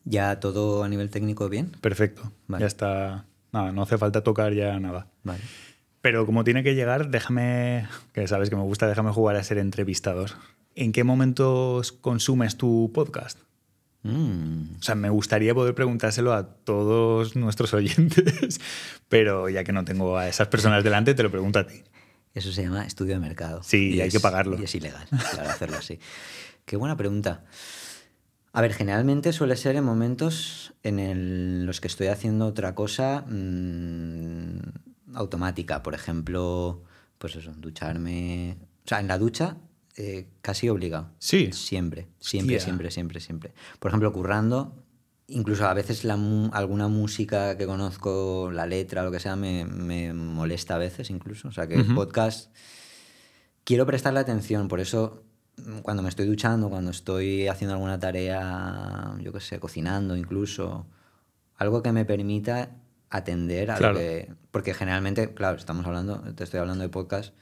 ¿Ya todo a nivel técnico bien? Perfecto. Vale. Ya está. Nada, no hace falta tocar ya nada. Vale. Pero como tiene que llegar, déjame, que sabes que me gusta, déjame jugar a ser entrevistador. ¿En qué momentos consumes tu podcast? O sea, me gustaría poder preguntárselo a todos nuestros oyentes, pero ya que no tengo a esas personas delante, te lo pregunto a ti. Eso se llama estudio de mercado. Sí, y hay que pagarlo. Y es ilegal, claro, hacerlo así. Qué buena pregunta. A ver, generalmente suele ser en momentos en los que estoy haciendo otra cosa automática. Por ejemplo, pues eso, ducharme. O sea, en la ducha casi obligado. Sí. Siempre. Por ejemplo, currando, incluso a veces alguna música que conozco, la letra, lo que sea, me molesta a veces incluso. O sea, que el podcast quiero prestarle atención, por eso cuando me estoy duchando, cuando estoy haciendo alguna tarea, yo qué sé, cocinando incluso, algo que me permita atender a Claro. lo que... Porque generalmente, claro, te estoy hablando de podcast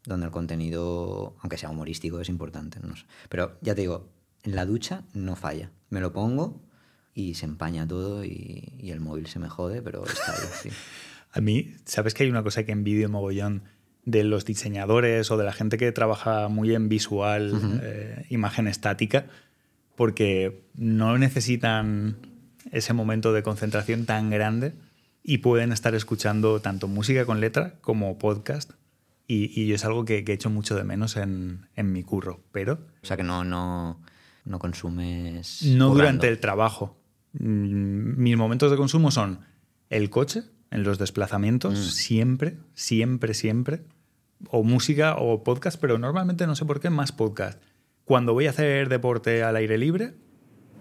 donde el contenido, aunque sea humorístico, es importante, no sé. Pero ya te digo, en la ducha no falla. Me lo pongo y se empaña todo y el móvil se me jode, pero está ahí, sí. A mí, ¿sabes que hay una cosa que envidio mogollón de los diseñadores o de la gente que trabaja muy en visual, imagen estática? Porque no necesitan ese momento de concentración tan grande y pueden estar escuchando tanto música con letra como podcast. Y es algo que echo mucho de menos en mi curro. Pero O sea que no consumes... no currando. durante el trabajo. Mis momentos de consumo son el coche, en los desplazamientos, siempre. O música o podcast, pero normalmente no sé por qué más podcast. Cuando voy a hacer deporte al aire libre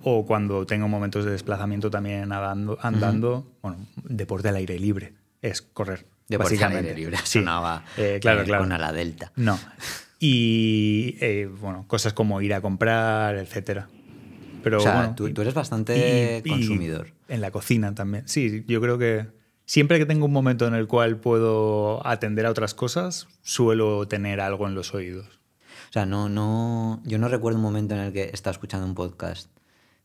o cuando tengo momentos de desplazamiento también andando. Bueno, deporte al aire libre es correr. Deporte al básicamente. aire libre, Sí. sonaba claro. con a la delta. No. Y bueno, cosas como ir a comprar, etcétera. Pero O sea, bueno, tú eres bastante consumidor. En la cocina también. Sí, yo creo que siempre que tengo un momento en el cual puedo atender a otras cosas, suelo tener algo en los oídos. O sea, yo no recuerdo un momento en el que estaba escuchando un podcast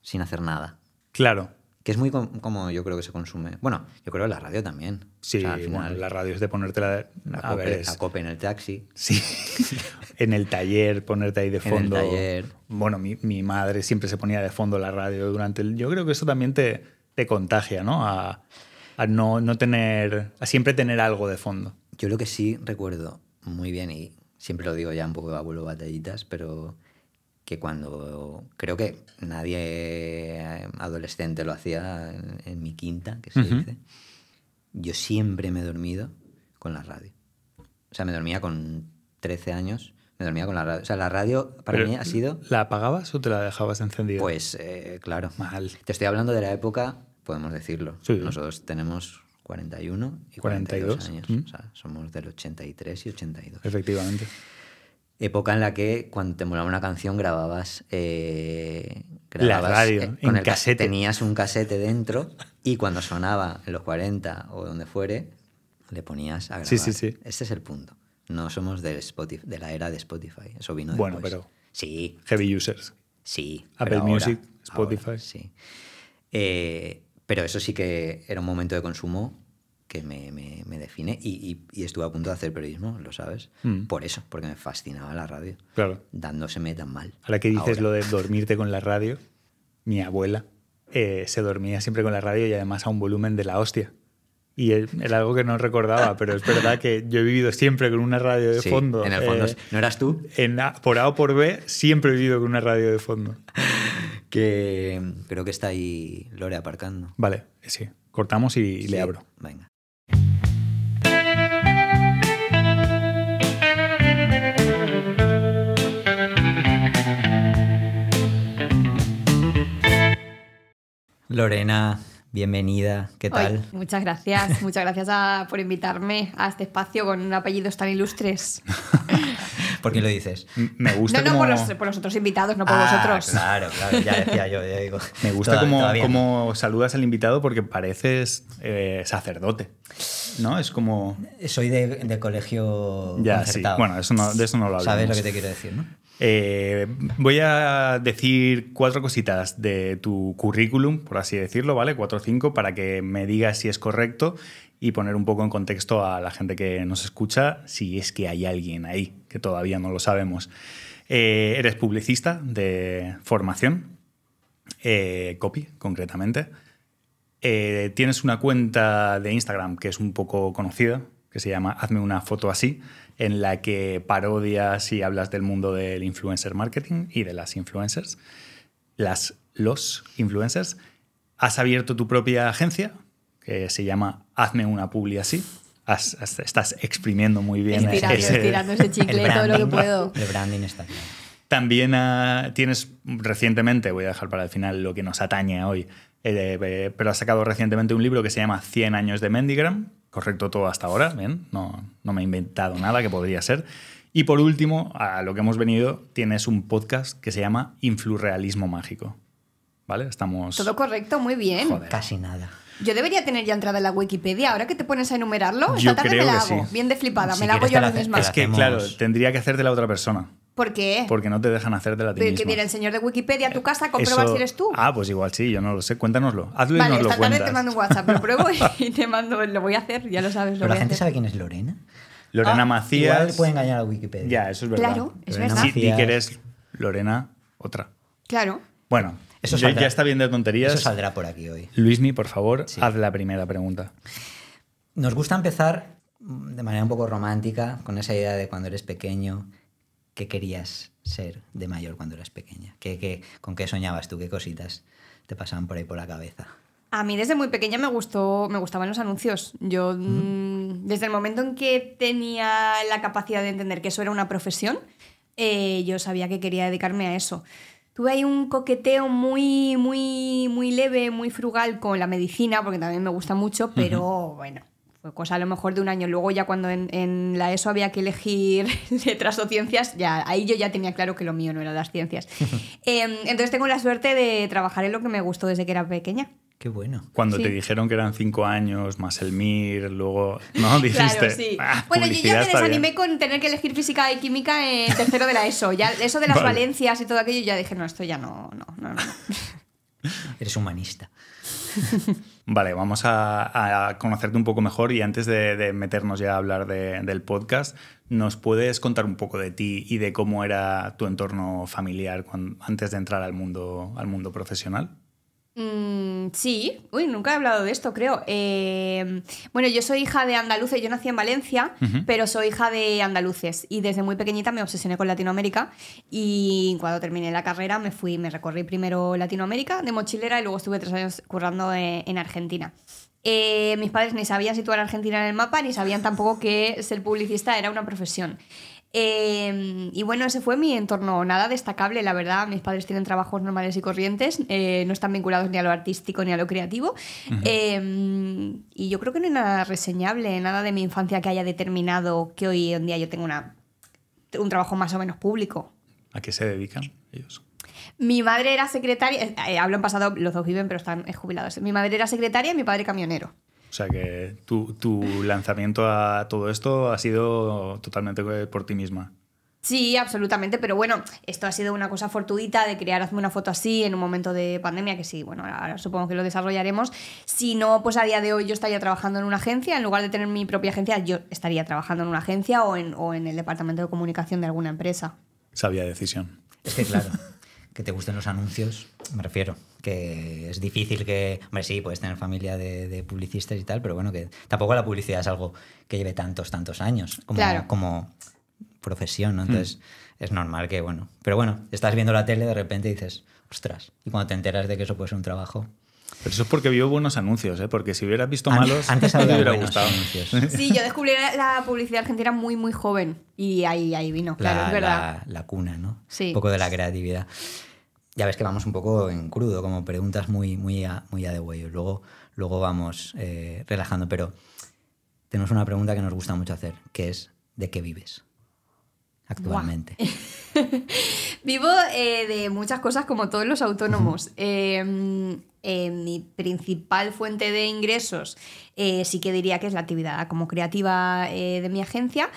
sin hacer nada. Claro. Que es muy como yo creo que se consume. Bueno, yo creo que la radio también. Sí, o sea, al final, bueno, la radio es de ponértela a cope en el taxi. Sí, en el taller, ponerte ahí de fondo. En el taller. Bueno, mi madre siempre se ponía de fondo la radio durante el... Yo creo que eso también te contagia, ¿no? A no tener... A siempre tener algo de fondo. Yo lo que sí recuerdo muy bien, y siempre lo digo ya un poco de abuelo batallitas, pero que cuando... Creo que nadie adolescente lo hacía en mi quinta, que se dice. Yo siempre me he dormido con la radio. O sea, me dormía con 13 años, me dormía con la radio. O sea, la radio para mí ha sido... ¿La apagabas o te la dejabas encendida? Pues, claro. Mal. Te estoy hablando de la época, podemos decirlo. Sí. Nosotros tenemos 41 y 42 años. O sea, somos del 83 y 82. Efectivamente. Época en la que cuando te molaba una canción grababas la radio, con en casete. Tenías un casete dentro y cuando sonaba en los 40 o donde fuere, le ponías a grabar. Sí. Este es el punto. No somos de la era de Spotify. Eso vino bueno, después. pero... Sí. Heavy users. Sí. Apple Music, Spotify. Ahora, sí. Pero eso sí que era un momento de consumo que me define y estuve a punto de hacer periodismo, lo sabes. Por eso, porque me fascinaba la radio. Claro. Dándoseme tan mal. Ahora que dices lo de dormirte con la radio, mi abuela se dormía siempre con la radio y además a un volumen de la hostia. Y era algo que no recordaba, pero es verdad que yo he vivido siempre con una radio de fondo. En el fondo, ¿no eras tú? Por A o por B, siempre he vivido con una radio de fondo. Que creo que está ahí Lore aparcando. Vale, sí. Cortamos y le abro. Venga. Lorena, bienvenida. ¿Qué tal? Muchas gracias por invitarme a este espacio con apellidos tan ilustres. ¿Por qué lo dices? Me gusta no, como... por los otros invitados, no por vosotros. Claro, ya decía yo. Ya digo, me gusta como saludas al invitado porque pareces sacerdote, ¿no? Es como... Soy de colegio ya, concertado. sí. Bueno, de eso no lo hablamos. ¿Sabes lo que te quiero decir, no? Voy a decir 4 cositas de tu currículum, por así decirlo, ¿vale? 4 o 5 para que me digas si es correcto y poner un poco en contexto a la gente que nos escucha, si es que hay alguien ahí, que todavía no lo sabemos. Eres publicista de formación, copy concretamente. Tienes una cuenta de Instagram que es un poco conocida, que se llama Hazme una foto así, en la que parodias y hablas del mundo del influencer marketing y de las influencers, los influencers. Has abierto tu propia agencia, que se llama Hazme una publi así. Estás exprimiendo muy bien estirando ese chicle todo lo que puedo. El branding está claro. También tienes recientemente, voy a dejar para el final lo que nos atañe hoy, pero has sacado recientemente un libro que se llama 100 años de Mendigram. Correcto todo hasta ahora, bien, no me he inventado nada que podría ser. Y por último, a lo que hemos venido, tienes un podcast que se llama Influrealismo Mágico. ¿Vale? Estamos... Todo correcto, muy bien. Joder. Casi nada. Yo debería tener ya entrada en la Wikipedia. Ahora que te pones a enumerarlo, Yo esta tarde creo me la que hago. sí. Bien de flipada, Si me la hago quieres yo te a la mí hace- misma. Es que, hacemos- claro, tendría que hacerte la otra persona. ¿Por qué? Porque no te dejan hacértela a ti Que misma. viene el señor de Wikipedia a tu casa a comprobar Eso- si eres tú. Ah, pues igual sí, yo no lo sé. Cuéntanoslo. Hazlo y Vale, nos lo esta tarde cuentas. te mando un WhatsApp, lo pruebo y te mando, lo voy a hacer, ya lo sabes. Lo ¿Pero la voy a gente hacer. sabe quién es Lorena? Lorena Macías. Igual puede engañar a Wikipedia. Ya, eso es verdad. Claro, es Lorena verdad. Sí, di que eres Lorena otra. Claro. Bueno, Eso ya saldrá. está bien de tonterías. Eso saldrá por aquí hoy. Luismi, por favor, Sí. haz la primera pregunta. Nos gusta empezar de manera un poco romántica con esa idea de cuando eres pequeño, ¿qué querías ser de mayor cuando eras pequeña? ¿Con qué soñabas tú? ¿Qué cositas te pasaban por ahí por la cabeza? A mí desde muy pequeña me gustaban los anuncios. Yo, desde el momento en que tenía la capacidad de entender que eso era una profesión, yo sabía que quería dedicarme a eso. Tuve ahí un coqueteo muy, muy, muy leve, muy frugal con la medicina, porque también me gusta mucho, pero bueno, fue cosa a lo mejor de un año. Luego ya cuando en la ESO había que elegir letras o ciencias, ahí yo ya tenía claro que lo mío no eran las ciencias. Entonces tengo la suerte de trabajar en lo que me gustó desde que era pequeña. Qué bueno. Cuando Sí. te dijeron que eran 5 años más el MIR, luego no dijiste. Claro, sí. "Ah, Bueno, yo publicidad ya me está bien". desanimé con tener que elegir física y química en tercero de la ESO. Ya, eso de las Vale. valencias y todo aquello, ya dije, no, esto ya no. Eres humanista. Vale, vamos a conocerte un poco mejor y antes de meternos ya a hablar del podcast, ¿nos puedes contar un poco de ti y de cómo era tu entorno familiar antes de entrar al mundo profesional? Sí, uy, nunca he hablado de esto, creo. Bueno, yo soy hija de andaluces, yo nací en Valencia, pero soy hija de andaluces y desde muy pequeñita me obsesioné con Latinoamérica y cuando terminé la carrera me recorrí primero Latinoamérica de mochilera y luego estuve 3 años currando en Argentina. Mis padres ni sabían situar a Argentina en el mapa ni sabían tampoco que ser publicista era una profesión. Y bueno, ese fue mi entorno, nada destacable, la verdad. Mis padres tienen trabajos normales y corrientes, no están vinculados ni a lo artístico ni a lo creativo. Y yo creo que no hay nada reseñable, nada de mi infancia que haya determinado que hoy en día yo tengo un trabajo más o menos público. ¿A qué se dedican ellos? Mi madre era secretaria, hablo en pasado, los dos viven, pero están jubilados. Mi madre era secretaria y mi padre camionero. O sea que tu lanzamiento a todo esto ha sido totalmente por ti misma. Sí, absolutamente, pero bueno, esto ha sido una cosa fortuita de crear Hazme una foto así en un momento de pandemia, que sí, bueno, ahora supongo que lo desarrollaremos. Si no, pues a día de hoy yo estaría trabajando en una agencia, en lugar de tener mi propia agencia, yo estaría trabajando en una agencia o en el departamento de comunicación de alguna empresa. Sabia decisión. Es que claro, que te gusten los anuncios, me refiero, que es difícil que... Hombre, sí, puedes tener familia de publicistas y tal, pero bueno, que tampoco la publicidad es algo que lleve tantos años como profesión, ¿no? Entonces es normal que, bueno... Pero bueno, estás viendo la tele de repente y dices, ostras, y cuando te enteras de que eso puede ser un trabajo... Pero eso es porque vio buenos anuncios, ¿eh? Porque si hubieras visto malos, Antes no te había hubiera buenos gustado. anuncios. Sí, yo descubrí la publicidad argentina muy, muy joven y ahí vino, claro, es verdad. La cuna, ¿no? Sí. Un poco de la creatividad. Ya ves que vamos un poco en crudo, como preguntas muy a de huello. Luego vamos relajando, pero tenemos una pregunta que nos gusta mucho hacer, que es ¿de qué vives actualmente? Vivo de muchas cosas como todos los autónomos. Mi principal fuente de ingresos sí que diría que es la actividad como creativa de mi agencia.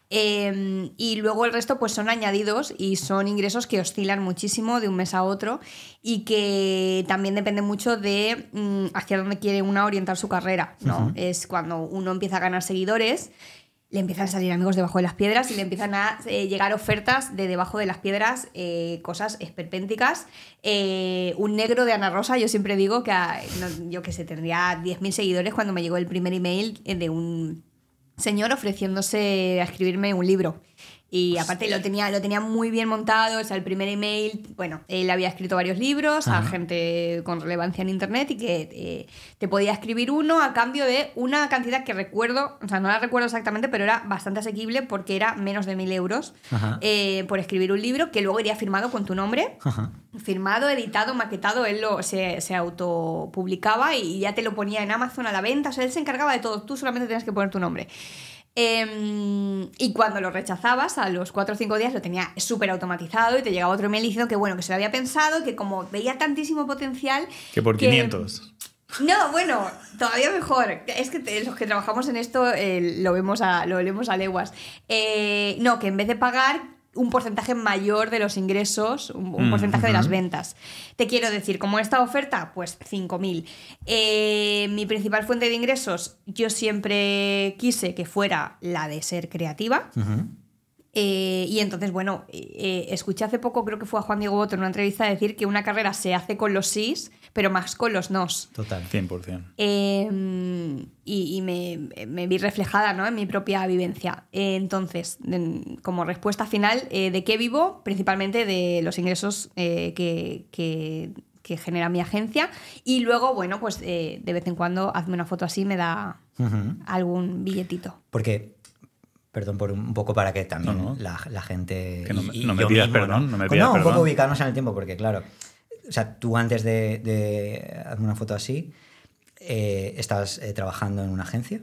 Y luego el resto pues son añadidos y son ingresos que oscilan muchísimo de un mes a otro y que también depende mucho de hacia dónde quiere uno orientar su carrera, ¿no? Es cuando uno empieza a ganar seguidores, le empiezan a salir amigos debajo de las piedras y le empiezan a llegar ofertas de debajo de las piedras, cosas esperpénticas. Un negro de Ana Rosa, yo siempre digo que, yo que sé, tendría 10.000 seguidores cuando me llegó el primer email de un señor ofreciéndose a escribirme un libro. Y aparte lo tenía muy bien montado, o sea, el primer email, bueno, él había escrito varios libros a gente con relevancia en internet y que te podía escribir uno a cambio de una cantidad que recuerdo, o sea, no la recuerdo exactamente, pero era bastante asequible porque era menos de 1.000 euros por escribir un libro que luego iría firmado con tu nombre, firmado, editado, maquetado, él se autopublicaba y ya te lo ponía en Amazon a la venta, o sea, él se encargaba de todo, tú solamente tenías que poner tu nombre. Y cuando lo rechazabas, a los 4 o 5 días lo tenía súper automatizado y te llegaba otro email diciendo que bueno, que se lo había pensado, que como veía tantísimo potencial... Que por 500. No, bueno, todavía mejor. Es que los que trabajamos en esto lo leemos a leguas. No, que en vez de pagar un porcentaje mayor de los ingresos, un porcentaje de las ventas. Te quiero decir, como esta oferta, pues 5.000. Mi principal fuente de ingresos, yo siempre quise que fuera la de ser creativa. Y entonces, bueno, escuché hace poco, creo que fue a Juan Diego Boto en una entrevista, decir que una carrera se hace con los sís, pero más con los nos. Total, 100%. Y me vi reflejada, ¿no?, en mi propia vivencia. Entonces, como respuesta final, ¿de qué vivo? Principalmente de los ingresos que genera mi agencia. Y luego, bueno, pues de vez en cuando hazme una foto así, me da algún billetito. Porque... Perdón por un poco para que también la gente... Que no me pidas mismo, perdón, ¿no? no me pidas un perdón. poco ubicarnos en el tiempo, porque claro, o sea, tú antes de hazme una foto así, ¿estabas trabajando en una agencia?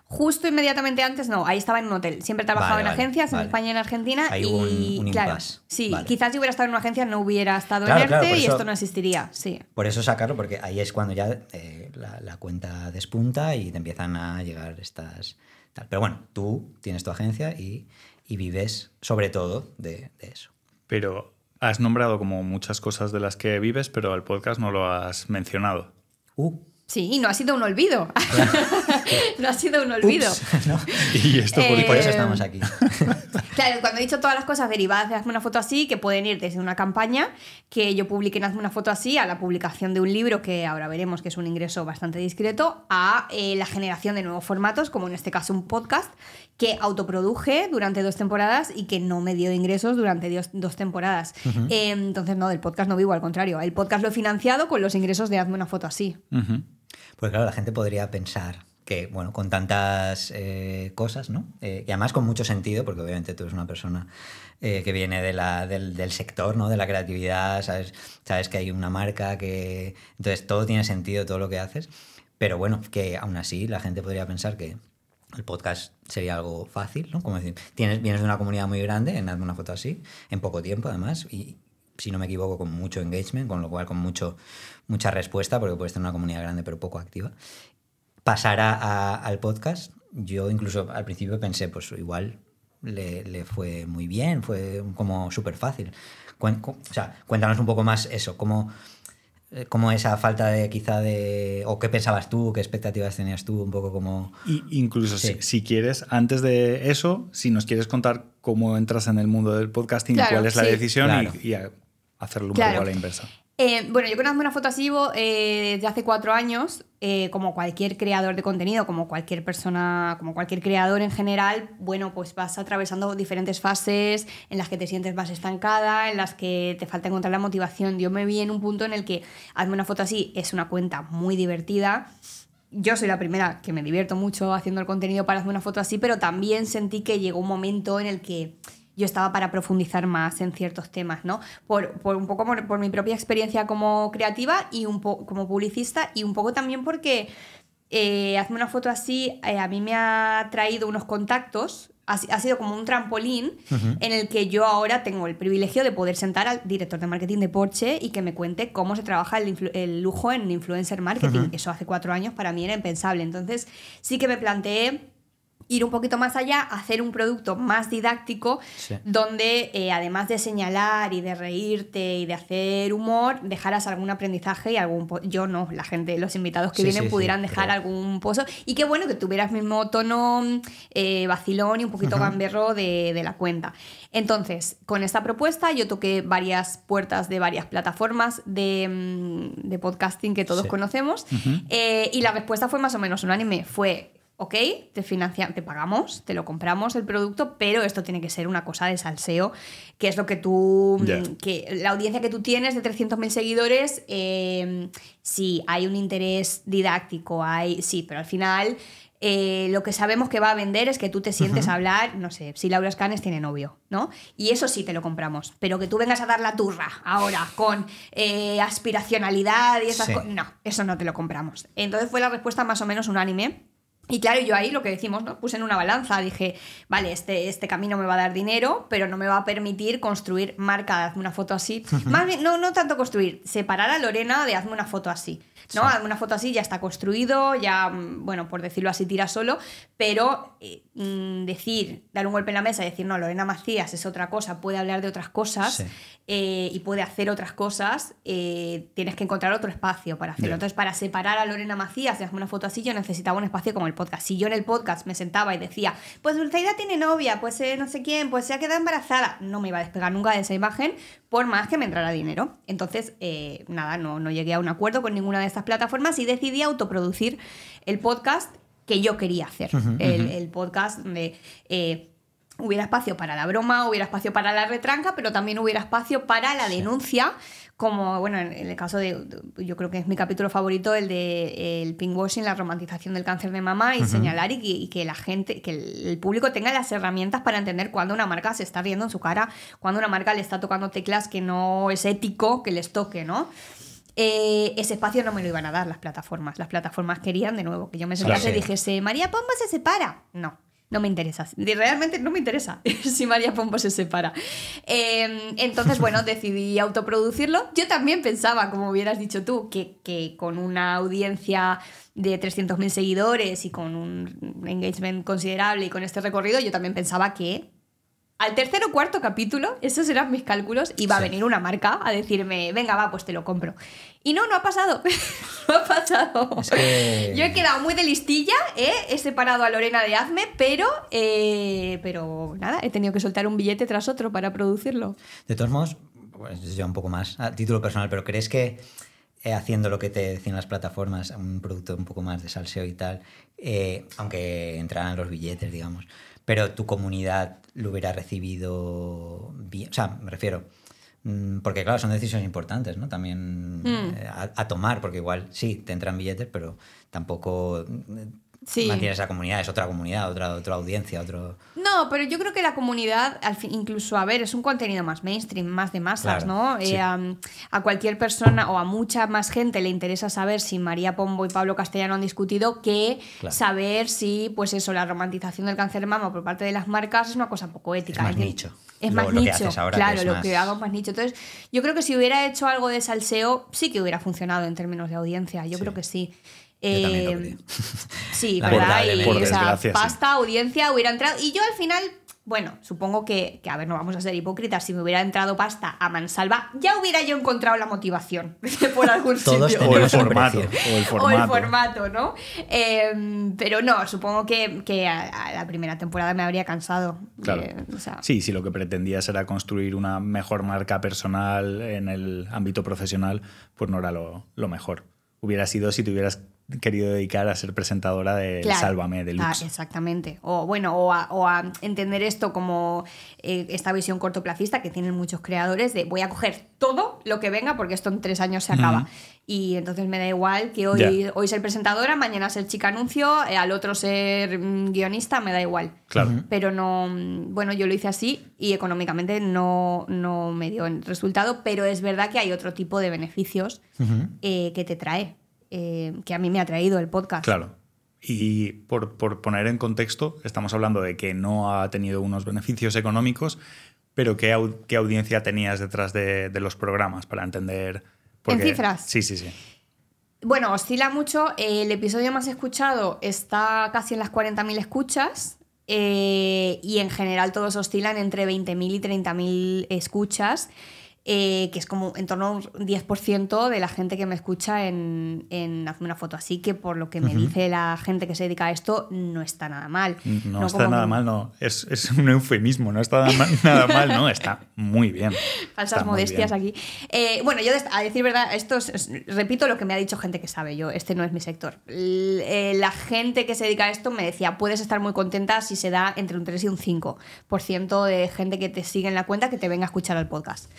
Justo inmediatamente antes, no, ahí estaba en un hotel. Siempre he trabajado en agencias, en España y en Argentina. Ahí y hubo un claro, impasse. sí, Vale. quizás si hubiera estado en una agencia no hubiera estado en ERTE y esto no existiría. Sí. Por eso sacarlo, porque ahí es cuando ya la cuenta despunta y te empiezan a llegar estas... Pero bueno, tú tienes tu agencia y vives sobre todo de eso. Pero has nombrado como muchas cosas de las que vives, pero el podcast no lo has mencionado. Sí, no ha sido un olvido. No ha sido un olvido. Ups, ¿no? Y esto por eso estamos aquí. Claro, cuando he dicho todas las cosas derivadas de Hazme una foto así, que pueden ir desde una campaña que yo publique en Hazme una foto así, a la publicación de un libro, que ahora veremos que es un ingreso bastante discreto, a la generación de nuevos formatos, como en este caso un podcast, que autoproduje durante 2 temporadas y que no me dio ingresos durante 2 temporadas. Entonces, no, del podcast no vivo, al contrario. El podcast lo he financiado con los ingresos de Hazme una foto así. Pues claro, la gente podría pensar que, bueno, con tantas cosas, ¿no? Y además con mucho sentido, porque obviamente tú eres una persona que viene del sector, ¿no? De la creatividad, sabes que hay una marca, que entonces todo tiene sentido, todo lo que haces, pero bueno, que aún así la gente podría pensar que el podcast sería algo fácil, ¿no? Como decir, vienes de una comunidad muy grande, en Hazme una foto así, en poco tiempo además, y si no me equivoco, con mucho engagement, con lo cual con mucha respuesta, porque puedes tener una comunidad grande pero poco activa. Pasar al podcast, yo incluso al principio pensé, pues igual le fue muy bien, fue como súper fácil. O sea, cuéntanos un poco más eso, cómo esa falta de quizá de... o qué pensabas tú, qué expectativas tenías tú, un poco como... Incluso sí. si quieres, antes de eso, si nos quieres contar cómo entras en el mundo del podcasting, claro, cuál es la decisión claro. y hacerlo un poco a la inversa. Bueno, yo con Hazme una foto así desde hace 4 años, como cualquier creador de contenido, como cualquier persona, como cualquier creador en general, bueno, pues vas atravesando diferentes fases en las que te sientes más estancada, en las que te falta encontrar la motivación. Yo me vi en un punto en el que Hazme una foto así es una cuenta muy divertida. Yo soy la primera que me divierto mucho haciendo el contenido para Hazme una foto así, pero también sentí que llegó un momento en el que yo estaba para profundizar más en ciertos temas, ¿no? Por un poco por mi propia experiencia como creativa y un poco como publicista, y un poco también porque Hazme una foto así a mí me ha traído unos contactos, ha sido como un trampolín en el que yo ahora tengo el privilegio de poder sentar al director de marketing de Porsche y que me cuente cómo se trabaja el lujo en influencer marketing. Eso hace 4 años para mí era impensable. Entonces sí que me planteé ir un poquito más allá, hacer un producto más didáctico, donde además de señalar y de reírte y de hacer humor, dejaras algún aprendizaje y yo no, la gente, los invitados que vienen pudieran dejar algún pozo, y qué bueno que tuvieras mismo tono vacilón y un poquito gamberro de la cuenta. Entonces, con esta propuesta yo toqué varias puertas de varias plataformas de podcasting que todos conocemos, y la respuesta fue más o menos unánime. Fue: ok, te pagamos, te lo compramos el producto, pero esto tiene que ser una cosa de salseo, que es lo que que la audiencia que tú tienes de 300.000 seguidores, sí, hay un interés didáctico, sí, pero al final lo que sabemos que va a vender es que tú te sientes a hablar, no sé, si Laura Escanes tiene novio, ¿no? Y eso sí te lo compramos, pero que tú vengas a dar la turra ahora con aspiracionalidad y esas cosas, no, eso no te lo compramos. Entonces fue la respuesta más o menos unánime. Y claro, yo ahí lo que decimos, ¿no? Puse en una balanza, dije, vale, este camino me va a dar dinero, pero no me va a permitir construir marca de hazme una foto así. Más bien, no tanto construir, separar a Lorena de hazme una foto así, ¿no? Hazme una foto así ya está construido, ya, bueno, por decirlo así, tira solo, pero dar un golpe en la mesa y decir, no, Lorena Macías es otra cosa, puede hablar de otras cosas y puede hacer otras cosas, tienes que encontrar otro espacio para hacerlo. Entonces, para separar a Lorena Macías de hazme una foto así, yo necesitaba un espacio como el podcast. Si yo en el podcast me sentaba y decía, pues Dulceida tiene novia, pues no sé quién, pues se ha quedado embarazada, no me iba a despegar nunca de esa imagen, por más que me entrara dinero. Entonces, no llegué a un acuerdo con ninguna de estas plataformas y decidí autoproducir el podcast que yo quería hacer. El podcast donde hubiera espacio para la broma, hubiera espacio para la retranca, pero también hubiera espacio para la denuncia, como, bueno, en el caso yo creo que es mi capítulo favorito, el de el pinkwashing, la romantización del cáncer de mama, y señalar y que la gente, que el público tenga las herramientas para entender cuando una marca se está riendo en su cara, cuando una marca le está tocando teclas que no es ético que les toque, ¿no? Ese espacio no me lo iban a dar las plataformas. Las plataformas querían, de nuevo, que yo me sentase y dijese, María Pombo se separa. No me interesa. Realmente no me interesa si María Pombo se separa. Entonces, bueno, decidí autoproducirlo. Yo también pensaba, como hubieras dicho tú, que con una audiencia de 300.000 seguidores y con un engagement considerable y con este recorrido, yo también pensaba que al tercer o cuarto capítulo, esos eran mis cálculos, iba a venir una marca a decirme, venga, va, pues te lo compro. Y no ha pasado. No ha pasado. Es que... Yo he quedado muy de listilla, he separado a Lorena de Hazme, pero nada, he tenido que soltar un billete tras otro para producirlo. De todos modos, pues ya un poco más a título personal, pero ¿crees que haciendo lo que te decían las plataformas, un producto un poco más de salseo y tal, aunque entraran los billetes, digamos, pero tu comunidad lo hubiera recibido bien? O sea, me refiero, porque claro, son decisiones importantes, ¿no? También a tomar, porque igual sí, te entran billetes, pero tampoco mantienes esa comunidad, es otra comunidad, otra audiencia, otro... No, pero yo creo que la comunidad, incluso, a ver, es un contenido más mainstream, más de masas, claro, ¿no? Sí. A cualquier persona o a mucha más gente le interesa saber si María Pombo y Pablo Castellano han discutido que saber si, pues eso, la romantización del cáncer de mama por parte de las marcas es una cosa poco ética. Es más nicho. Es más lo nicho, que haces ahora, claro, que lo más... que hago es más nicho. Entonces, yo creo que si hubiera hecho algo de salseo, sí que hubiera funcionado en términos de audiencia. Yo creo que sí. Yo también lo creo. Sí, ¿verdad? Y, por desgracia, pasta, audiencia, hubiera entrado. Y yo al final, bueno, supongo que, a ver, no vamos a ser hipócritas, si me hubiera entrado pasta a mansalva, ya hubiera yo encontrado la motivación por algún Todos sitio. O el formato. O el formato, ¿no? Pero no, supongo que a la primera temporada me habría cansado. Claro. Sí, si lo que pretendías era construir una mejor marca personal en el ámbito profesional, pues no era lo mejor. Hubiera sido si te hubieras querido dedicar a ser presentadora de Sálvame Deluxe. Exactamente. O bueno, o a entender esto como esta visión cortoplacista que tienen muchos creadores de voy a coger todo lo que venga porque esto en 3 años se acaba. Y entonces me da igual que hoy ser presentadora, mañana ser chica anuncio, al otro ser guionista, me da igual. Claro. Pero no, bueno, yo lo hice así y económicamente no me dio el resultado, pero es verdad que hay otro tipo de beneficios que te trae. Que a mí me ha traído el podcast. Claro. Y por poner en contexto, estamos hablando de que no ha tenido unos beneficios económicos, pero ¿qué audiencia tenías detrás de los programas para entender? ¿En cifras? Sí. Bueno, oscila mucho. El episodio más escuchado está casi en las 40.000 escuchas. y en general todos oscilan entre 20.000 y 30.000 escuchas, que es como en torno a un 10% de la gente que me escucha en Hazme una foto. Así que por lo que me dice la gente que se dedica a esto, no está nada mal. No está nada mal, no. Es un eufemismo, no está nada mal, no. Está muy bien. Falsas modestias aquí. Bueno, yo a decir verdad, repito lo que me ha dicho gente que sabe. Este no es mi sector. La gente que se dedica a esto me decía, puedes estar muy contenta si se da entre un 3 y un 5% de gente que te sigue en la cuenta que te venga a escuchar al podcast.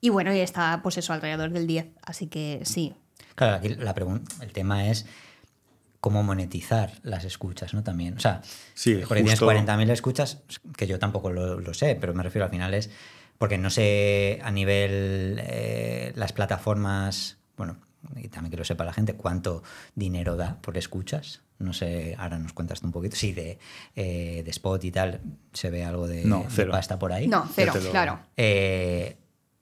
Y bueno, y está pues eso, alrededor del 10, así que sí. Claro, aquí el tema es cómo monetizar las escuchas, ¿no? También, o sea, sí, porque tienes 40.000 escuchas, que yo tampoco lo sé, pero me refiero al final es porque no sé a nivel las plataformas, bueno, y también que lo sepa la gente, cuánto dinero da por escuchas. No sé, ahora nos cuentas tú un poquito. Sí, de Spot y tal, ¿se ve algo de pasta por ahí? No, cero, claro.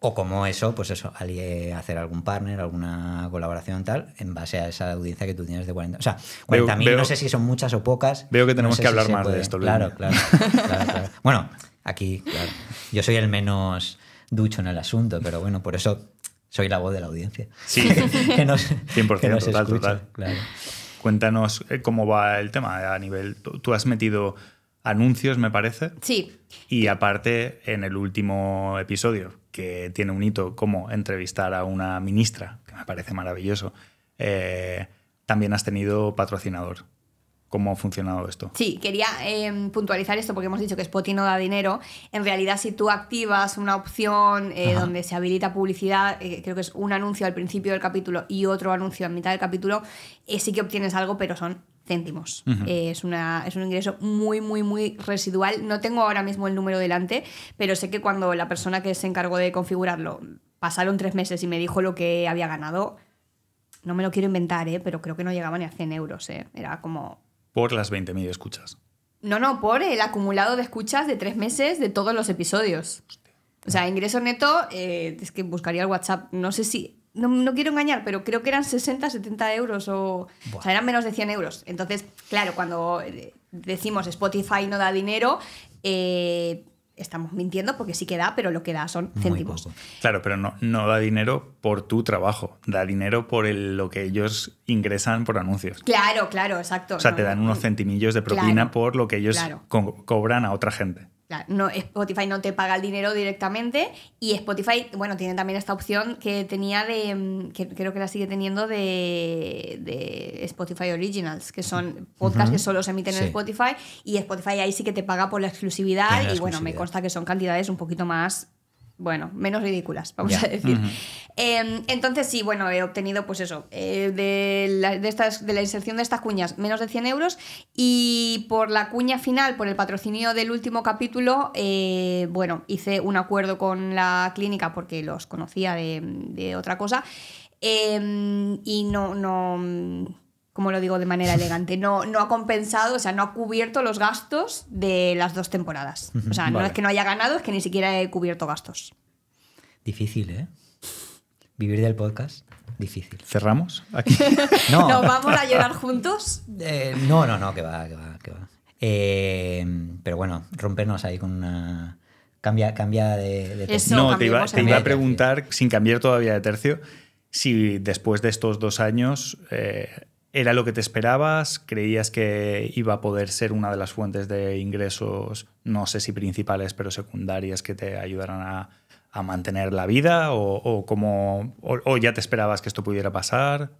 O como eso, pues eso, hacer algún partner, alguna colaboración tal, en base a esa audiencia que tú tienes de 40. O sea, 40.000 no sé si son muchas o pocas. Veo que tenemos que hablar más puede. De esto, Luis. Claro. Bueno, aquí, claro. Yo soy el menos ducho en el asunto, pero bueno, por eso soy la voz de la audiencia. Sí, que 100%, que nos total. Claro. Cuéntanos cómo va el tema a nivel... Tú has metido anuncios, me parece. Sí. Y aparte, en el último episodio, que tiene un hito como entrevistar a una ministra, que me parece maravilloso, también has tenido patrocinador. ¿Cómo ha funcionado esto? Sí, quería puntualizar esto porque hemos dicho que Spotify no da dinero. En realidad, si tú activas una opción donde se habilita publicidad, creo que es un anuncio al principio del capítulo y otro anuncio a mitad del capítulo, sí que obtienes algo, pero son céntimos. Es un ingreso muy, muy, muy residual. No tengo ahora mismo el número delante, pero sé que cuando la persona que se encargó de configurarlo pasaron 3 meses y me dijo lo que había ganado, no me lo quiero inventar, pero creo que no llegaba ni a 100 euros. Era como... Por las 20.000 escuchas. No, por el acumulado de escuchas de 3 meses de todos los episodios. O sea, ingreso neto, es que buscaría el WhatsApp, no sé si... No quiero engañar, pero creo que eran 60, 70 euros o sea, eran menos de 100 euros. Entonces, claro, cuando decimos Spotify no da dinero, estamos mintiendo porque sí que da, pero lo que da son céntimos. Claro, pero no da dinero por tu trabajo, da dinero por lo que ellos ingresan por anuncios. Claro, exacto. O sea, te dan unos centimillos de propina por lo que ellos cobran a otra gente. No, Spotify no te paga el dinero directamente y Spotify, bueno, tiene también esta opción que tenía que creo que la sigue teniendo de Spotify Originals, que son podcasts que solo se emiten en Spotify y Spotify ahí sí que te paga por la exclusividad y bueno, me consta que son cantidades un poquito más... Bueno, menos ridículas, vamos a decir. Entonces, sí, bueno, he obtenido, pues eso, de la inserción de estas cuñas, menos de 100 euros. Y por la cuña final, por el patrocinio del último capítulo, bueno, hice un acuerdo con la clínica porque los conocía de otra cosa. Y no como lo digo de manera elegante, no ha compensado, o sea, no ha cubierto los gastos de las 2 temporadas. O sea, no es que no haya ganado, es que ni siquiera he cubierto gastos. Difícil, ¿eh? Vivir del podcast, difícil. ¿Cerramos aquí? No. ¿Nos vamos a llorar juntos? No, que va. Pero bueno, rompernos ahí con una... Cambia de tercio. No, te iba a preguntar, sin cambiar todavía de tercio, si después de estos 2 años... ¿Era lo que te esperabas? ¿Creías que iba a poder ser una de las fuentes de ingresos, no sé si principales, pero secundarias, que te ayudaran a mantener la vida? ¿O ya te esperabas que esto pudiera pasar?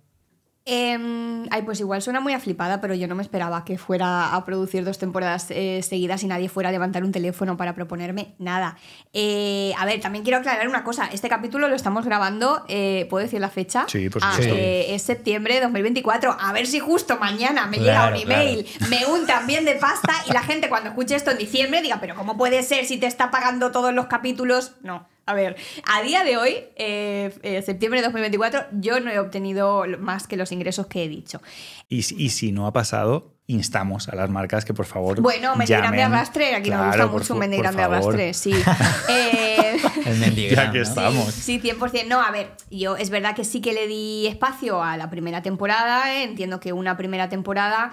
Pues igual suena muy aflipada, pero yo no me esperaba que fuera a producir 2 temporadas seguidas y nadie fuera a levantar un teléfono para proponerme nada. A ver, también quiero aclarar una cosa. Este capítulo lo estamos grabando, ¿puedo decir la fecha? Sí, por supuesto. Es septiembre de 2024. A ver si justo mañana me llega un email, me untan bien de pasta y la gente cuando escuche esto en diciembre diga, pero ¿cómo puede ser si te está pagando todos los capítulos? No. A ver, a día de hoy, septiembre de 2024, yo no he obtenido más que los ingresos que he dicho. Y si no ha pasado, instamos a las marcas que por favor Bueno, Mendigrán de Arrastre, aquí nos gusta mucho un Mendigrán de Arrastre, sí. El mendigram, Ya que ¿no? estamos. Sí, 100%. No, a ver, yo es verdad que sí que le di espacio a la primera temporada. Entiendo que una primera temporada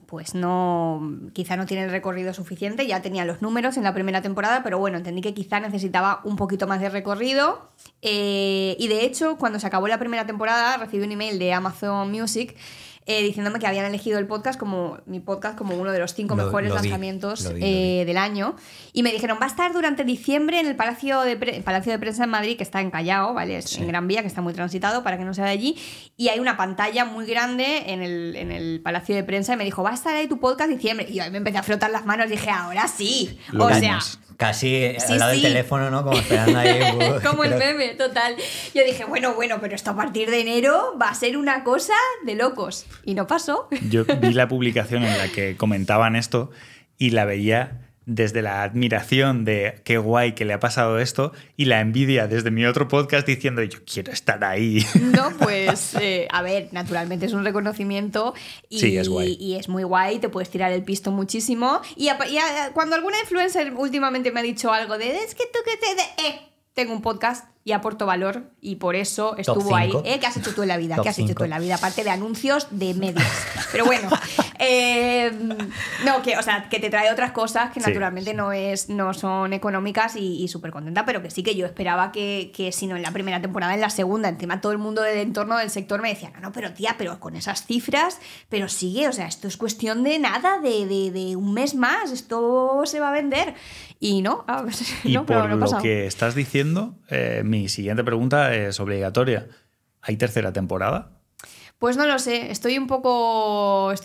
pues no, quizá no tiene el recorrido suficiente. Ya tenía los números en la primera temporada, pero bueno, entendí que quizá necesitaba un poquito más de recorrido. Y de hecho, cuando se acabó la primera temporada, recibí un email de Amazon Music diciéndome que habían elegido el podcast como mi podcast como uno de los 5 mejores lanzamientos del año. Y me dijeron, va a estar durante diciembre en el Palacio de Prensa en Madrid, que está en Callao, ¿vale? Es en Gran Vía, que está muy transitado para que no sea de allí. Y hay una pantalla muy grande en el Palacio de Prensa y me dijo, va a estar ahí tu podcast en diciembre. Y yo ahí me empecé a frotar las manos y dije, ahora sí. Lo o vemos. sea... Casi al lado del teléfono, ¿no? Como esperando ahí. Como el meme, total. Yo dije, bueno, pero esto a partir de enero va a ser una cosa de locos. Y no pasó. Yo vi la publicación en la que comentaban esto y la veía desde la admiración de qué guay que le ha pasado esto y la envidia desde mi otro podcast diciendo yo quiero estar ahí. No, pues a ver, naturalmente es un reconocimiento y, sí, es guay. Y es muy guay, te puedes tirar el pisto muchísimo. Y cuando alguna influencer últimamente me ha dicho algo de es que tú que tengo un podcast y aporto valor y por eso estuvo ahí. ¿Qué has hecho tú en la vida? ¿Qué has hecho tú en la vida? Aparte de anuncios de medios. Pero bueno, no, que te trae otras cosas que naturalmente no son económicas y súper contenta, pero que sí que yo esperaba que si no en la primera temporada, en la segunda, encima todo el mundo del entorno del sector me decía, no, pero tía, pero con esas cifras, pero sigue, o sea, esto es cuestión de nada, de un mes más, esto se va a vender. Y no, y no, por pero no ha lo pasado. que estás diciendo, mi siguiente pregunta es obligatoria. ¿Hay tercera temporada? Pues no lo sé, estoy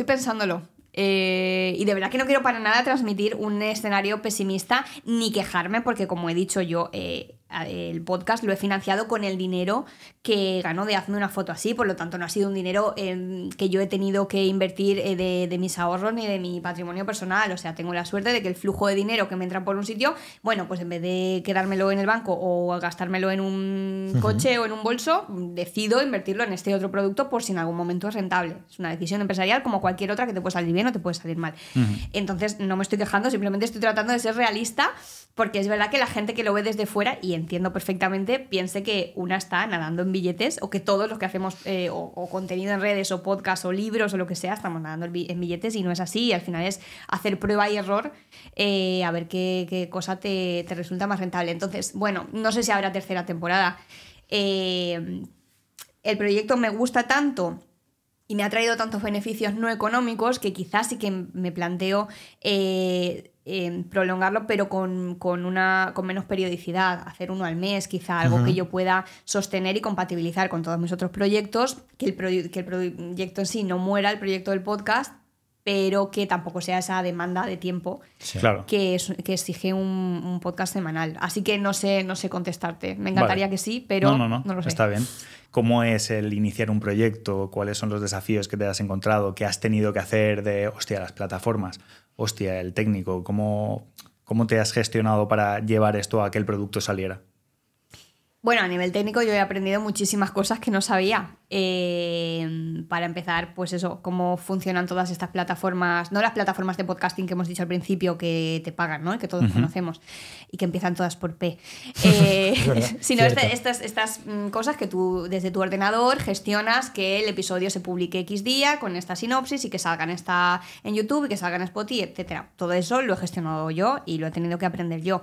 pensándolo. Y de verdad que no quiero para nada transmitir un escenario pesimista ni quejarme porque, como he dicho yo, el podcast lo he financiado con el dinero que ganó de Hazme una foto así, por lo tanto no ha sido un dinero que yo he tenido que invertir de mis ahorros ni de mi patrimonio personal. O sea, tengo la suerte de que el flujo de dinero que me entra por un sitio, bueno, pues en vez de quedármelo en el banco o gastármelo en un coche o en un bolso, decido invertirlo en este otro producto por si en algún momento es rentable. Es una decisión empresarial como cualquier otra que te puede salir bien o te puede salir mal. Entonces no me estoy quejando, simplemente estoy tratando de ser realista porque es verdad que la gente que lo ve desde fuera, y entiendo perfectamente, piense que una está nadando en billetes o que todos los que hacemos o contenido en redes o podcast o libros o lo que sea estamos nadando en billetes y no es así. Y al final es hacer prueba y error a ver qué cosa te resulta más rentable. Entonces, bueno, no sé si habrá tercera temporada. El proyecto me gusta tanto y me ha traído tantos beneficios no económicos que quizás sí que me planteo prolongarlo, pero con menos periodicidad, hacer uno al mes, quizá algo que yo pueda sostener y compatibilizar con todos mis otros proyectos, que el proyecto en sí no muera, el proyecto del podcast, pero que tampoco sea esa demanda de tiempo Claro. que exige un podcast semanal. Así que no sé contestarte. Me encantaría que sí, pero no lo sé. Está bien. ¿Cómo es el iniciar un proyecto? ¿Cuáles son los desafíos que te has encontrado? ¿Qué has tenido que hacer de, las plataformas? El técnico. ¿Cómo te has gestionado para llevar esto a que el producto saliera? Bueno, a nivel técnico yo he aprendido muchísimas cosas que no sabía. Para empezar, pues eso, cómo funcionan todas estas plataformas, no las plataformas de podcasting que hemos dicho al principio que te pagan, ¿no? Que todos conocemos y que empiezan todas por P. Sino estas cosas que tú desde tu ordenador gestionas que el episodio se publique X día con esta sinopsis y que salga en YouTube y que salga en Spotify, etc. Todo eso lo he gestionado yo y lo he tenido que aprender yo.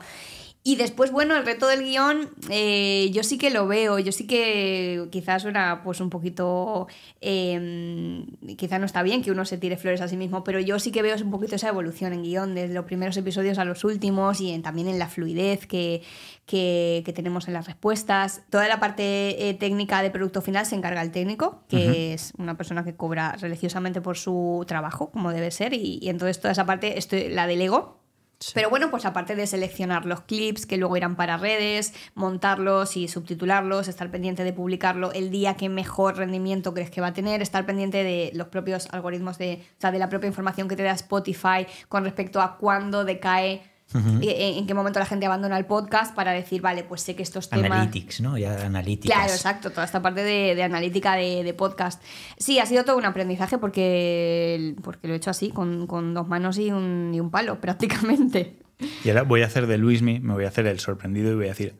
Y después, bueno, el reto del guión, yo sí que lo veo, yo sí que quizás suena pues un poquito, quizás no está bien que uno se tire flores a sí mismo, pero yo sí que veo un poquito esa evolución en guión, desde los primeros episodios a los últimos y también en la fluidez que tenemos en las respuestas. Toda la parte técnica de producto final se encarga el técnico, que es una persona que cobra religiosamente por su trabajo, como debe ser, y entonces toda esa parte la delego. Sí. Pero bueno, pues aparte de seleccionar los clips que luego irán para redes, montarlos y subtitularlos, estar pendiente de publicarlo el día que mejor rendimiento crees que va a tener, estar pendiente de los propios algoritmos de la propia información que te da Spotify con respecto a cuándo decae, en qué momento la gente abandona el podcast para decir, vale, pues sé que estos temas... Analytics, ¿no? Ya analíticas. Claro, exacto, toda esta parte de analítica de podcast. Sí, ha sido todo un aprendizaje porque lo he hecho así, con dos manos y un palo, prácticamente. Y ahora voy a hacer de Luismi, me voy a hacer el sorprendido y voy a decir,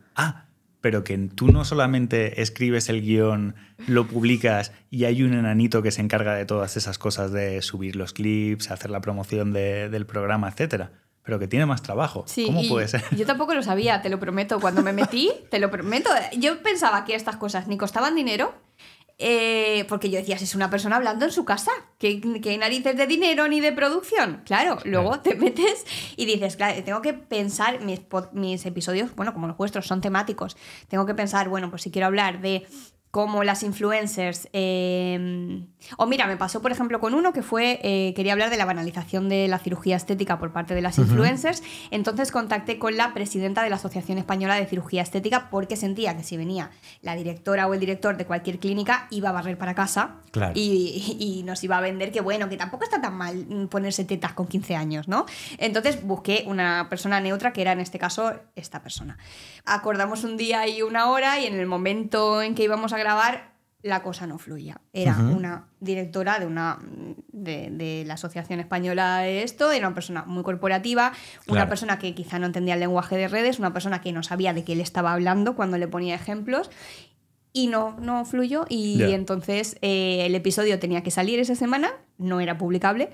pero que tú no solamente escribes el guión, lo publicas y hay un enanito que se encarga de todas esas cosas de subir los clips, hacer la promoción del programa, etcétera, pero que tiene más trabajo. Sí, ¿Cómo puede ser? Yo tampoco lo sabía, te lo prometo. Cuando me metí, te lo prometo. Yo pensaba que estas cosas ni costaban dinero, porque yo decía, si es una persona hablando en su casa, ¿qué narices de dinero ni de producción? Claro, luego te metes y dices, claro, tengo que pensar, mis episodios, bueno, como los vuestros son temáticos, tengo que pensar, bueno, pues si quiero hablar de cómo las influencers... O mira, me pasó, por ejemplo, con uno que fue... quería hablar de la banalización de la cirugía estética por parte de las influencers. Entonces contacté con la presidenta de la Asociación Española de Cirugía Estética porque sentía que si venía la directora o el director de cualquier clínica iba a barrer para casa. Claro. Y nos iba a vender que, bueno, que tampoco está tan mal ponerse tetas con 15 años, ¿no? Entonces busqué una persona neutra, que era en este caso esta persona. Acordamos un día y una hora y en el momento en que íbamos a grabar la cosa no fluía. Era una directora de la Asociación Española de esto, era una persona muy corporativa, una persona que quizá no entendía el lenguaje de redes, una persona que no sabía de qué le estaba hablando cuando le ponía ejemplos y no fluyó y entonces el episodio tenía que salir esa semana, no era publicable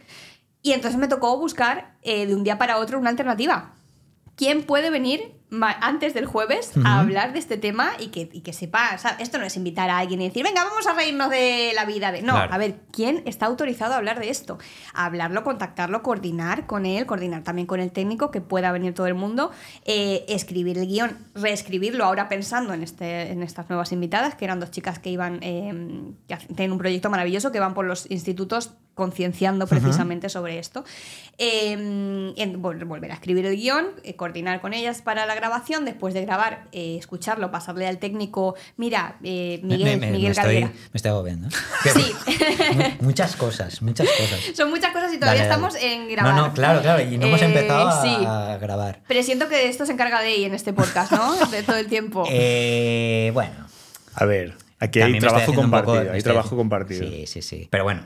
y entonces me tocó buscar de un día para otro una alternativa. ¿Quién puede venir antes del jueves a hablar de este tema y que sepa? O sea, esto no es invitar a alguien y decir, venga, vamos a reírnos de la vida de... No, claro. A ver, ¿quién está autorizado a hablar de esto? A hablarlo, contactarlo, coordinar con él, coordinar también con el técnico, que pueda venir todo el mundo, escribir el guión, reescribirlo, ahora pensando en estas nuevas invitadas, que eran 2 chicas que iban... que tienen un proyecto maravilloso, que van por los institutos concienciando precisamente sobre esto. Volver a escribir el guión, coordinar con ellas para la grabación, después de grabar, escucharlo, pasarle al técnico, mira, Miguel Galera. Me estoy agobiando. Sí. Muchas cosas. Son muchas cosas y todavía estamos en grabar. No, claro, y no hemos empezado a grabar. Pero siento que de esto se encarga Dey en este podcast, ¿no? De todo el tiempo. Bueno. A ver, aquí hay trabajo compartido. Sí. Pero bueno,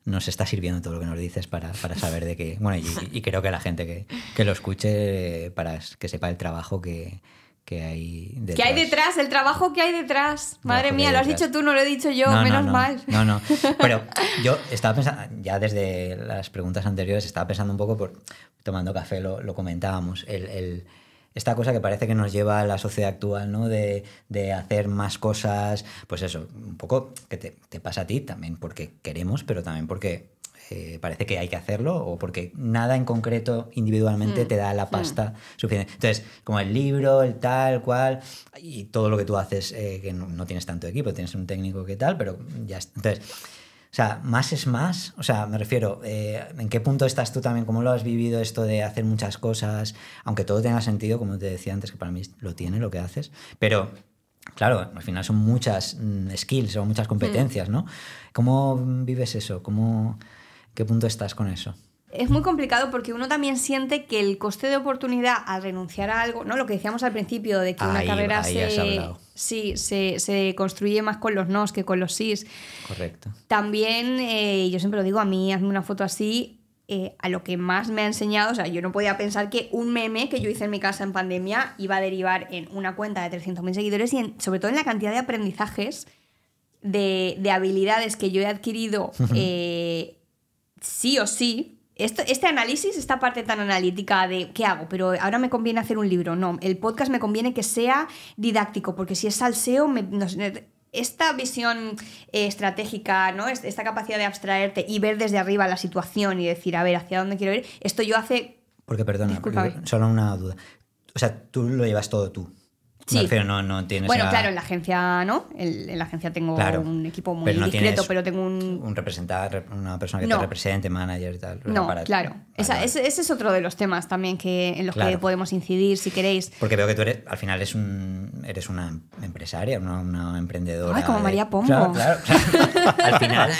nos está sirviendo todo lo que nos dices para saber de qué... Bueno, y creo que la gente que lo escuche para que sepa el trabajo que hay detrás. ¿Qué hay detrás? El trabajo que hay detrás. Madre mía, lo has dicho tú, no lo he dicho yo, menos mal. No. Pero yo estaba pensando, ya desde las preguntas anteriores, estaba pensando un poco, tomando café lo comentábamos, esta cosa que parece que nos lleva a la sociedad actual, ¿no? De hacer más cosas, pues eso, un poco que te pasa a ti también porque queremos, pero también porque parece que hay que hacerlo o porque nada en concreto individualmente te da la pasta suficiente. Entonces, como el libro, el tal, cual, y todo lo que tú haces, que no tienes tanto equipo, tienes un técnico que tal, pero ya está. Entonces, o sea, más es más. O sea, me refiero, ¿en qué punto estás tú también? ¿Cómo lo has vivido esto de hacer muchas cosas? Aunque todo tenga sentido, como te decía antes, que para mí lo tiene lo que haces. Pero, claro, al final son muchas skills o muchas competencias, ¿no? ¿Cómo vives eso? ¿Qué punto estás con eso? Es muy complicado porque uno también siente que el coste de oportunidad al renunciar a algo, ¿no? Lo que decíamos al principio de que una carrera se construye más con los nos que con los sís. Correcto. También, yo siempre lo digo, a mí hazme una foto así, a lo que más me ha enseñado, o sea, yo no podía pensar que un meme que yo hice en mi casa en pandemia iba a derivar en una cuenta de 300.000 seguidores y sobre todo en la cantidad de aprendizajes, de habilidades que yo he adquirido sí o sí. Este análisis, esta parte tan analítica de ¿qué hago? Pero ahora me conviene hacer un libro. No, el podcast me conviene que sea didáctico, porque si es salseo, esta visión estratégica, ¿no? Esta capacidad de abstraerte y ver desde arriba la situación y decir, a ver, ¿hacia dónde quiero ir? Esto yo hace... Porque, perdona, solo una duda. O sea, tú lo llevas todo tú. Sí. Me refiero, no tienes... Bueno, claro, en la agencia no. En la agencia tengo un equipo muy discreto, pero tengo un representar, una persona que te represente, manager y tal. No, claro. Ese es otro de los temas también en los que podemos incidir, si queréis. Porque veo que tú al final eres una empresaria, una emprendedora. Ay, como María Pombo. Claro. Al final...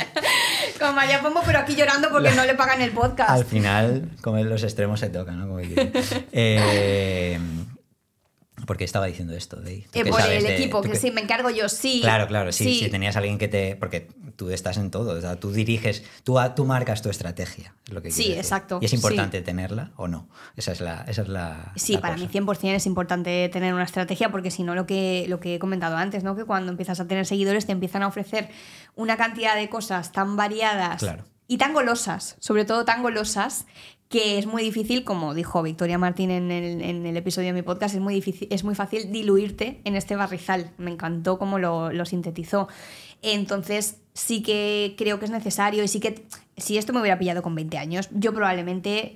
Como María Pombo, pero aquí llorando porque no le pagan el podcast. Al final, como en los extremos se tocan, ¿no? Como ¿Por qué estaba diciendo esto? Por el equipo, que sí, me encargo yo, sí. Claro, sí. Si tenías alguien que te... Porque tú estás en todo, o sea, tú diriges, tú marcas tu estrategia, es lo que sí, decir. Exacto. ¿Y es importante tenerla o no? Esa es la Sí, para mí 100% es importante tener una estrategia, porque si no, lo que he comentado antes, ¿no? Que cuando empiezas a tener seguidores te empiezan a ofrecer una cantidad de cosas tan variadas y tan golosas, sobre todo tan golosas, que es muy difícil, como dijo Victoria Martín en el episodio de mi podcast, es muy fácil diluirte en este barrizal. Me encantó cómo lo sintetizó. Entonces sí que creo que es necesario, y sí que si esto me hubiera pillado con 20 años, yo probablemente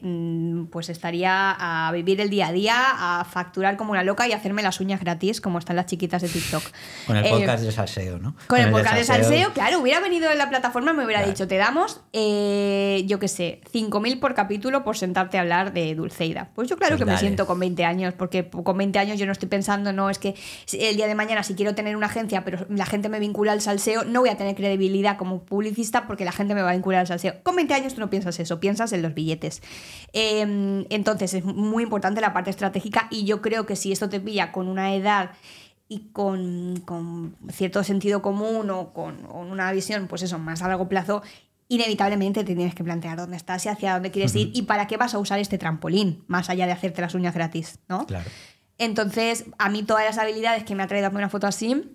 pues estaría a vivir el día a día, a facturar como una loca y hacerme las uñas gratis, como están las chiquitas de TikTok. Con el podcast de salseo, ¿no? Con el podcast de salseo, claro, hubiera venido en la plataforma y me hubiera dicho, te damos, yo qué sé, 5.000 por capítulo por sentarte a hablar de Dulceida. Pues yo claro que me siento con 20 años, porque con 20 años yo no estoy pensando, no, es que el día de mañana si quiero tener una agencia, pero la gente me vincula al salseo, no voy a tener credibilidad como publicista porque la gente me va a vincular al salseo. Con 20 años tú no piensas eso, piensas en los billetes. Entonces es muy importante la parte estratégica, y yo creo que si esto te pilla con una edad y con cierto sentido común o con una visión, pues eso, más a largo plazo, inevitablemente te tienes que plantear dónde estás y hacia dónde quieres ir y para qué vas a usar este trampolín, más allá de hacerte las uñas gratis, ¿no? Claro. Entonces, a mí todas las habilidades que me ha traído hacer una foto así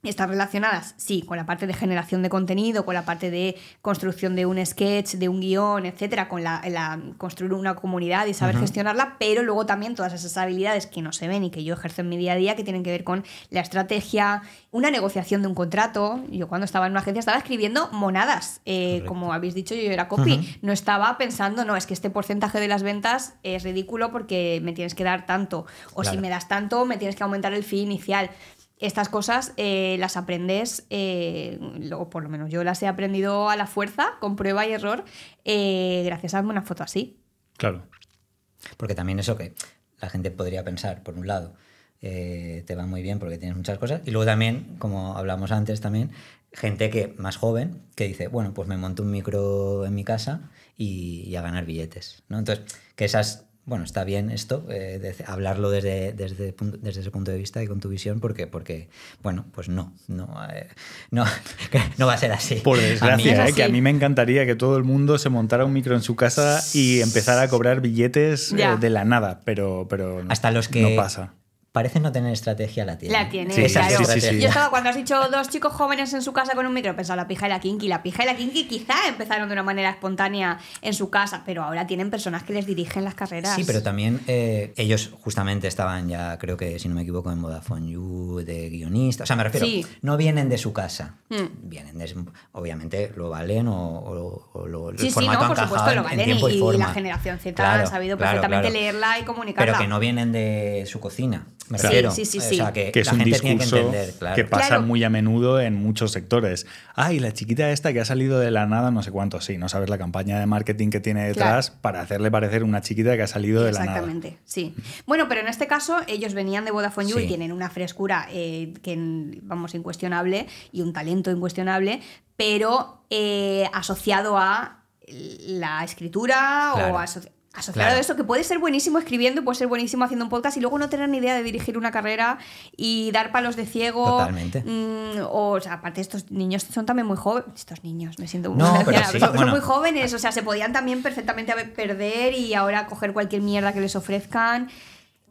están relacionadas, sí, con la parte de generación de contenido, con la parte de construcción de un sketch, de un guión, etcétera, con la construir una comunidad y saber gestionarla, pero luego también todas esas habilidades que no se ven y que yo ejerzo en mi día a día, que tienen que ver con la estrategia, una negociación de un contrato. Yo cuando estaba en una agencia estaba escribiendo monadas, como habéis dicho, yo era copy, no estaba pensando, no, es que este porcentaje de las ventas es ridículo porque me tienes que dar tanto, o si me das tanto me tienes que aumentar el fee inicial. Estas cosas las aprendes, o por lo menos yo las he aprendido a la fuerza, con prueba y error, gracias a una foto así. Claro. Porque también eso que la gente podría pensar, por un lado, te va muy bien porque tienes muchas cosas, y luego también, como hablamos antes también, gente que más joven que dice, bueno, pues me monto un micro en mi casa y a ganar billetes, ¿no? Entonces, que esas... Bueno, está bien esto, hablarlo desde ese punto de vista y con tu visión, porque bueno, pues no va a ser así. Por desgracia, que a mí me encantaría que todo el mundo se montara un micro en su casa y empezara a cobrar billetes de la nada, pero hasta los que no pasa. Parecen no tener estrategia, la tienen. La tienen, sí, claro. Sí. Yo estaba, cuando has dicho dos chicos jóvenes en su casa con un micro, he pensado la pija y la kinky. La pija y la kinky quizá empezaron de una manera espontánea en su casa, pero ahora tienen personas que les dirigen las carreras. Sí, pero también ellos justamente estaban ya, creo que si no me equivoco, en Vodafone You, de guionistas. O sea, me refiero, no vienen de su casa. Vienen obviamente lo valen o el formato por supuesto lo valen, y la generación Z han sabido perfectamente leerla y comunicarla. Pero que no vienen de su cocina. Me refiero. Sí. O sea, que es la un gente discurso tiene que entender, que pasa muy a menudo en muchos sectores. Y la chiquita esta que ha salido de la nada, no sé cuánto, sí, no sabes la campaña de marketing que tiene detrás para hacerle parecer una chiquita que ha salido de la nada. Exactamente, sí. Bueno, pero en este caso ellos venían de Vodafone You y tienen una frescura incuestionable, y un talento incuestionable, pero asociado a la escritura o asociado a eso, que puede ser buenísimo escribiendo y puede ser buenísimo haciendo un podcast y luego no tener ni idea de dirigir una carrera y dar palos de ciego. Totalmente. O sea, aparte estos niños son también muy jóvenes. Estos niños, me siento muy son muy jóvenes, o sea, se podían también perfectamente perder y ahora coger cualquier mierda que les ofrezcan.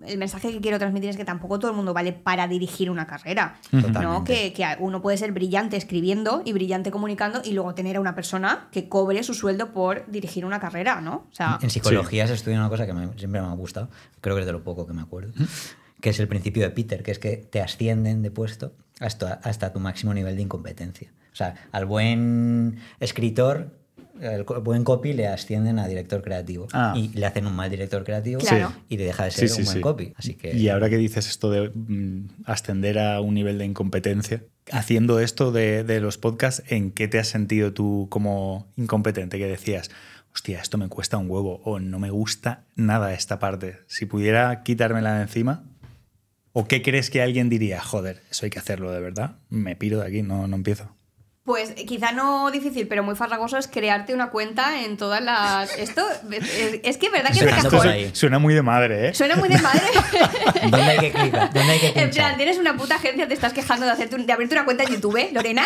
El mensaje que quiero transmitir es que tampoco todo el mundo vale para dirigir una carrera, ¿no? Que uno puede ser brillante escribiendo y brillante comunicando y luego tener a una persona que cobre su sueldo por dirigir una carrera, ¿no? O sea, en psicología se estudia una cosa que siempre me ha gustado, creo que es de lo poco que me acuerdo, que es el principio de Peter, que es que te ascienden de puesto hasta tu máximo nivel de incompetencia. O sea, al buen escritor, el buen copy le ascienden a director creativo y le hacen un mal director creativo y le deja de ser un buen copy. Así que... Y ahora que dices esto de ascender a un nivel de incompetencia, haciendo esto de los podcasts, ¿en qué te has sentido tú como incompetente? Que decías, hostia, esto me cuesta un huevo o no me gusta nada esta parte. Si pudiera quitármela de encima, ¿o qué crees que alguien diría? Joder, eso hay que hacerlo de verdad, me piro de aquí, no empiezo. Pues quizá no difícil, pero muy farragoso es crearte una cuenta en todas las... Esto es que es verdad que es de cajón. Suena muy de madre, ¿eh? Suena muy de madre. ¿Dónde hay que clicar? ¿Dónde hay que pinchar? En plan, tienes una puta agencia, te estás quejando de abrirte una cuenta en YouTube, Lorena.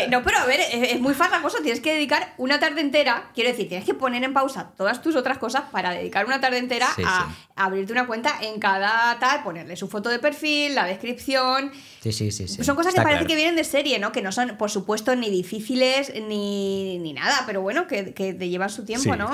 No, pero a ver, es muy farragoso. Tienes que dedicar una tarde entera. Quiero decir, tienes que poner en pausa todas tus otras cosas para dedicar una tarde entera a abrirte una cuenta en cada tal, ponerle su foto de perfil, la descripción. Sí. Son cosas que parece que vienen de serie, ¿no? Que no son, por supuesto, ni difíciles ni nada, pero bueno, que te llevan su tiempo, ¿no?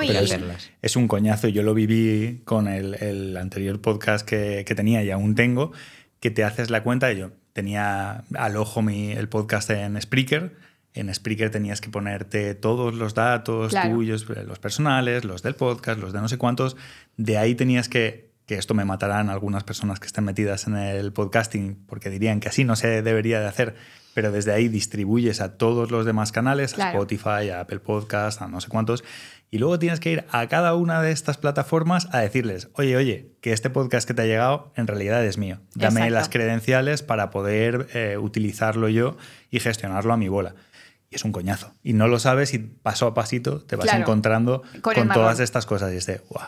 Es un coñazo. Yo lo viví con el anterior podcast que tenía y aún tengo, que te haces la cuenta y yo tenía al ojo el podcast en Spreaker. En Spreaker tenías que ponerte todos los datos tuyos, los personales, los del podcast, los de no sé cuántos. De ahí tenías que esto me matarán algunas personas que estén metidas en el podcasting porque dirían que así no se debería de hacer, pero desde ahí distribuyes a todos los demás canales, a Spotify, a Apple Podcast, a no sé cuántos, y luego tienes que ir a cada una de estas plataformas a decirles, oye, que este podcast que te ha llegado en realidad es mío. Dame las credenciales para poder utilizarlo yo y gestionarlo a mi bola. Y es un coñazo. Y no lo sabes y paso a pasito te vas encontrando con todas estas cosas. Y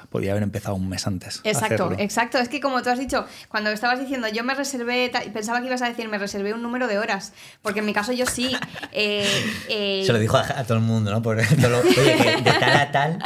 podía haber empezado un mes antes. Exacto. Es que como tú has dicho, cuando estabas diciendo, yo me reservé, pensaba que ibas a decir, me reservé un número de horas. Porque en mi caso yo sí. Se lo dijo a todo el mundo, ¿no? Oye, que de tal a tal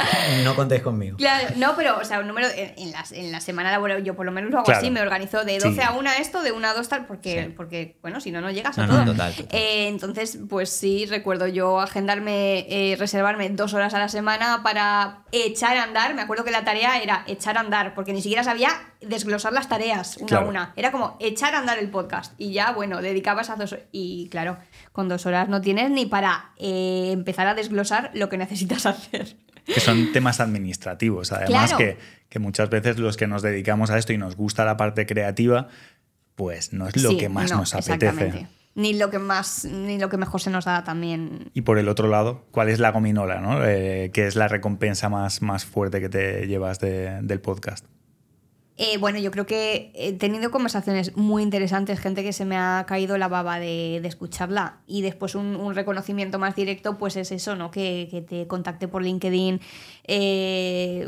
no contéis conmigo. Claro, no, pero, o sea, un número en la semana laboral, yo por lo menos lo hago así, me organizo de 12 a 1 esto, de 1 a 2 tal, porque bueno, si no llegas a todo. Total. Entonces, pues sí, recuerdo yo agendarme, reservarme 2 horas a la semana para echar a andar. Me acuerdo que la tarea era echar a andar, porque ni siquiera sabía desglosar las tareas una a una. Era como echar a andar el podcast. Y ya, bueno, dedicabas a 2 horas. Y claro, con 2 horas no tienes ni para empezar a desglosar lo que necesitas hacer. Que son temas administrativos, además, que muchas veces los que nos dedicamos a esto y nos gusta la parte creativa, pues no es lo que más nos apetece. Ni lo que mejor se nos da también. Y por el otro lado, ¿cuál es la gominola, ¿no? ¿Qué es la recompensa más fuerte que te llevas del podcast? Bueno, yo creo que he tenido conversaciones muy interesantes, gente que se me ha caído la baba de escucharla, y después un reconocimiento más directo, pues es eso, ¿no? Que te contacte por LinkedIn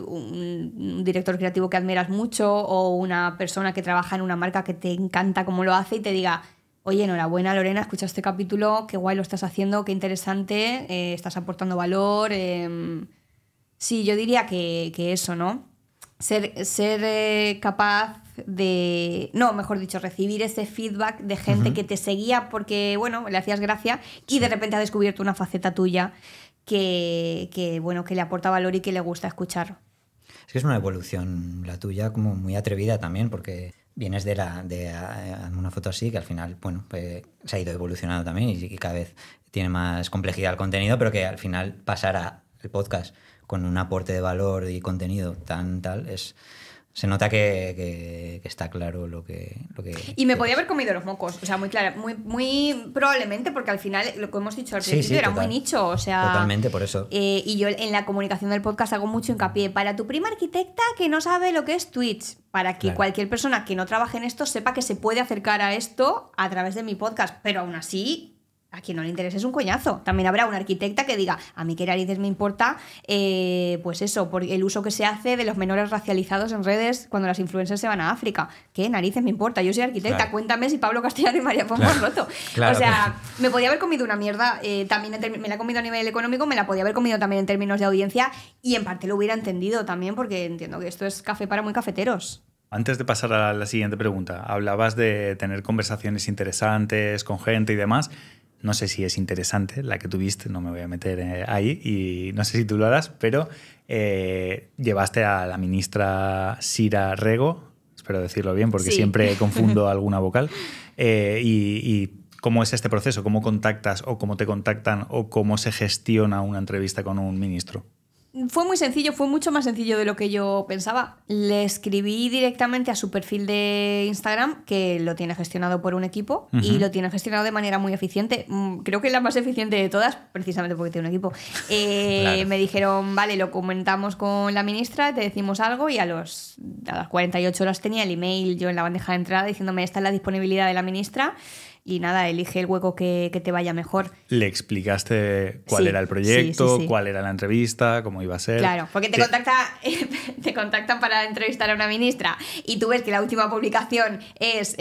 un director creativo que admiras mucho o una persona que trabaja en una marca que te encanta cómo lo hace y te diga: oye, enhorabuena Lorena, escucha este capítulo, qué guay lo estás haciendo, qué interesante, estás aportando valor. Sí, yo diría que eso, ¿no? Ser capaz de... No, mejor dicho, recibir ese feedback de gente que te seguía porque, bueno, le hacías gracia y de repente ha descubierto una faceta tuya que bueno, que le aporta valor y que le gusta escuchar. Es que es una evolución la tuya como muy atrevida también, porque vienes de una foto así que al final, bueno, pues se ha ido evolucionando también y cada vez tiene más complejidad el contenido, pero que al final pasar al podcast con un aporte de valor y contenido tal, se nota que está claro lo que y me podía haber comido los mocos, o sea, muy clara, muy probablemente, porque al final, lo que hemos dicho al principio, era muy nicho, o sea... Totalmente, por eso. Y yo en la comunicación del podcast hago mucho hincapié para tu prima arquitecta que no sabe lo que es Twitch, para que cualquier persona que no trabaje en esto sepa que se puede acercar a esto a través de mi podcast, pero aún así... A quien no le interese es un coñazo. También habrá una arquitecta que diga, a mí qué narices me importa, pues eso, por el uso que se hace de los menores racializados en redes cuando las influencers se van a África. ¿Qué narices me importa? Yo soy arquitecta, cuéntame si Pablo Castellano y María Pombo han roto. O sea, me podía haber comido una mierda, también me la he comido a nivel económico, me la podía haber comido también en términos de audiencia y en parte lo hubiera entendido también porque entiendo que esto es café para muy cafeteros. Antes de pasar a la siguiente pregunta, hablabas de tener conversaciones interesantes con gente y demás. No sé si es interesante la que tuviste, no me voy a meter ahí y no sé si tú lo harás, pero llevaste a la ministra Sira Rego, espero decirlo bien porque siempre confundo alguna vocal, y ¿cómo es este proceso? ¿Cómo contactas o cómo te contactan o cómo se gestiona una entrevista con un ministro? Fue muy sencillo, fue mucho más sencillo de lo que yo pensaba. Le escribí directamente a su perfil de Instagram, que lo tiene gestionado por un equipo y lo tiene gestionado de manera muy eficiente. Creo que es la más eficiente de todas, precisamente porque tiene un equipo. Me dijeron, vale, lo comentamos con la ministra, te decimos algo, y a las 48 horas tenía el email yo en la bandeja de entrada diciéndome, esta es la disponibilidad de la ministra. y nada, elige el hueco que te vaya mejor. ¿Le explicaste cuál Sí, era el proyecto, sí. cuál era la entrevista, cómo iba a ser? Claro, porque te contactan para entrevistar a una ministra y tú ves que la última publicación es,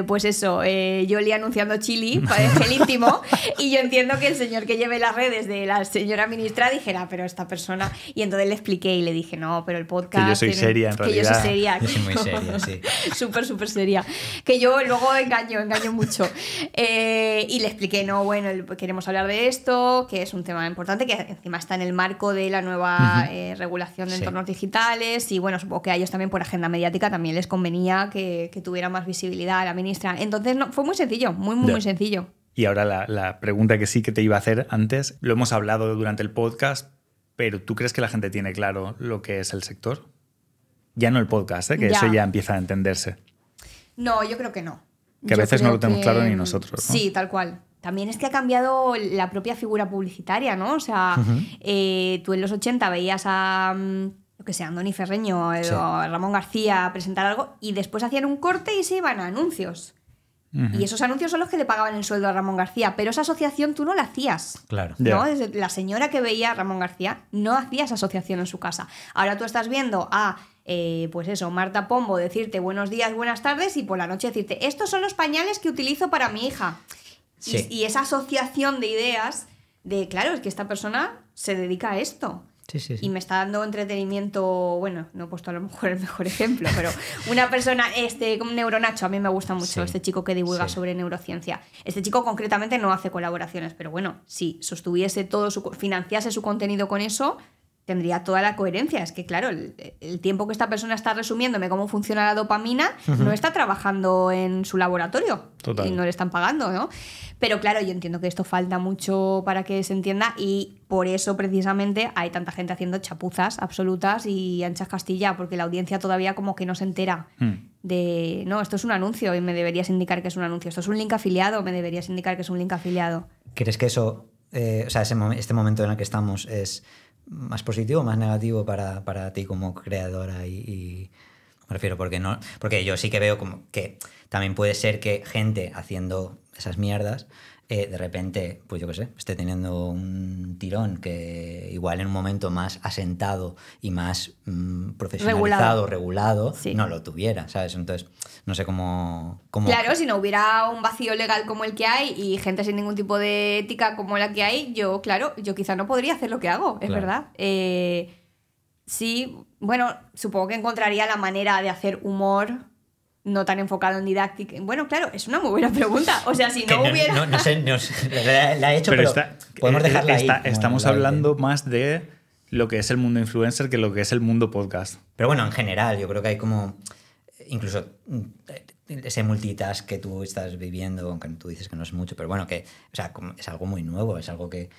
pues eso, Yoli anunciando chili para el gel íntimo, y yo entiendo que el señor que lleve las redes de la señora ministra dijera, pero esta persona... Y entonces le expliqué y le dije, no, pero el podcast... Que yo soy seria, en realidad. Que yo soy seria. Yo soy muy seria, sí. Súper seria. Que yo luego engaño mucho. Y le expliqué, no, bueno, queremos hablar de esto, que es un tema importante, que encima está en el marco de la nueva regulación de entornos digitales, y bueno, supongo que a ellos también por agenda mediática también les convenía que tuviera más visibilidad a la ministra. Entonces fue muy sencillo, muy sencillo. Y ahora la pregunta que sí que te iba a hacer antes, lo hemos hablado durante el podcast, pero ¿tú crees que la gente tiene claro lo que es el sector? Ya no el podcast, que eso ya empieza a entenderse. No, yo creo que no. Que a veces no lo tenemos claro ni nosotros, ¿no? Sí, tal cual. También es que ha cambiado la propia figura publicitaria, ¿no? O sea, tú en los 80 veías a, yo que sé, Andoni Ferreño o a Ramón García presentar algo y después hacían un corte y se iban a anuncios. Y esos anuncios son los que le pagaban el sueldo a Ramón García, pero esa asociación tú no la hacías. Claro. ¿No? La señora que veía a Ramón García no hacía esa asociación en su casa. Ahora tú estás viendo a, pues eso, Marta Pombo decirte buenos días, buenas tardes, y por la noche decirte, estos son los pañales que utilizo para mi hija. Sí. Y esa asociación de ideas de, claro, es que esta persona se dedica a esto. Sí. Y me está dando entretenimiento, bueno, no he puesto a lo mejor el mejor ejemplo, pero una persona, como Neuronacho, a mí me gusta mucho este chico que divulga sobre neurociencia. Este chico concretamente no hace colaboraciones, pero bueno, si sostuviese financiase su contenido con eso, tendría toda la coherencia. Es que, claro, el tiempo que esta persona está resumiéndome cómo funciona la dopamina, no está trabajando en su laboratorio. Total. Y no le están pagando, ¿no? Pero claro, yo entiendo que esto falta mucho para que se entienda, y por eso precisamente hay tanta gente haciendo chapuzas absolutas y anchas Castilla, porque la audiencia todavía como que no se entera de, no, esto es un anuncio y me deberías indicar que es un anuncio, esto es un link afiliado, me deberías indicar que es un link afiliado. ¿Crees que eso, o sea, este momento en el que estamos es más positivo o más negativo para ti como creadora? Y me refiero porque yo sí que veo como que también puede ser que gente haciendo esas mierdas de repente, pues yo qué sé, esté teniendo un tirón que igual en un momento más asentado y más profesionalizado, regulado sí, no lo tuviera, ¿sabes? Entonces, no sé cómo... Claro, si no hubiera un vacío legal como el que hay y gente sin ningún tipo de ética como la que hay, yo quizá no podría hacer lo que hago, es verdad. Sí, bueno, supongo que encontraría la manera de hacer humor no tan enfocado en didáctica. Bueno, claro, es una muy buena pregunta. O sea, si no hubiera... No sé, la he hecho, pero podemos dejarla ahí. Estamos hablando más de lo que es el mundo influencer que lo que es el mundo podcast. Pero bueno, en general, yo creo que hay como... Incluso ese multitask que tú estás viviendo, aunque tú dices que no es mucho, pero bueno, que o sea, es algo muy nuevo, es algo que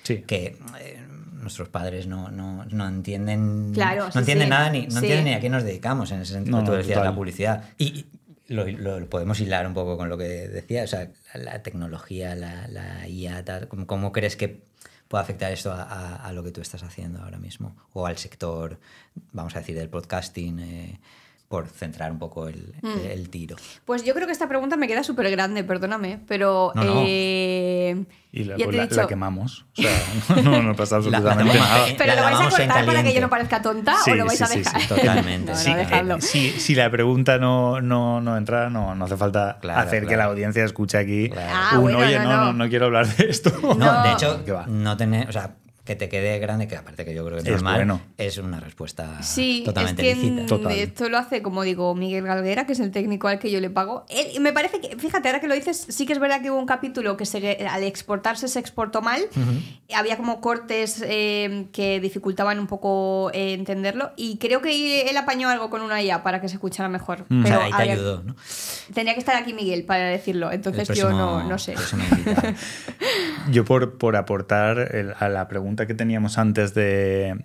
nuestros padres no entienden, claro, no entienden nada, no entienden ni a qué nos dedicamos en ese sentido. Tú decías la publicidad. Y lo podemos hilar un poco con lo que decía, o sea, la tecnología, la IA, tal, ¿cómo crees que puede afectar esto a lo que tú estás haciendo ahora mismo? O al sector, vamos a decir, del podcasting, por centrar un poco el tiro. Pues yo creo que esta pregunta me queda súper grande, perdóname, pero... No. Y la quemamos. O sea, no pasa absolutamente nada. ¿Pero lo vais a cortar para que yo no parezca tonta o lo vais a dejar? Sí, totalmente. Dejadlo. Si la pregunta no entra, no hace falta hacer que la audiencia escuche aquí oye, no quiero hablar de esto. No, de hecho, no tener... O sea, que te quede grande, que aparte que yo creo que es normal, bueno. Es una respuesta sí, totalmente es que lícita. Esto lo hace, como digo, Miguel Galguera, que es el técnico al que yo le pago. Me parece que, fíjate, ahora que lo dices, sí que es verdad que hubo un capítulo que al exportarse se exportó mal. Había como cortes que dificultaban un poco entenderlo, y creo que él apañó algo con una IA para que se escuchara mejor. Pero ahí te ayudó, ¿no? Tenía que estar aquí Miguel para decirlo, entonces yo no sé. Yo por aportar a la pregunta que teníamos antes de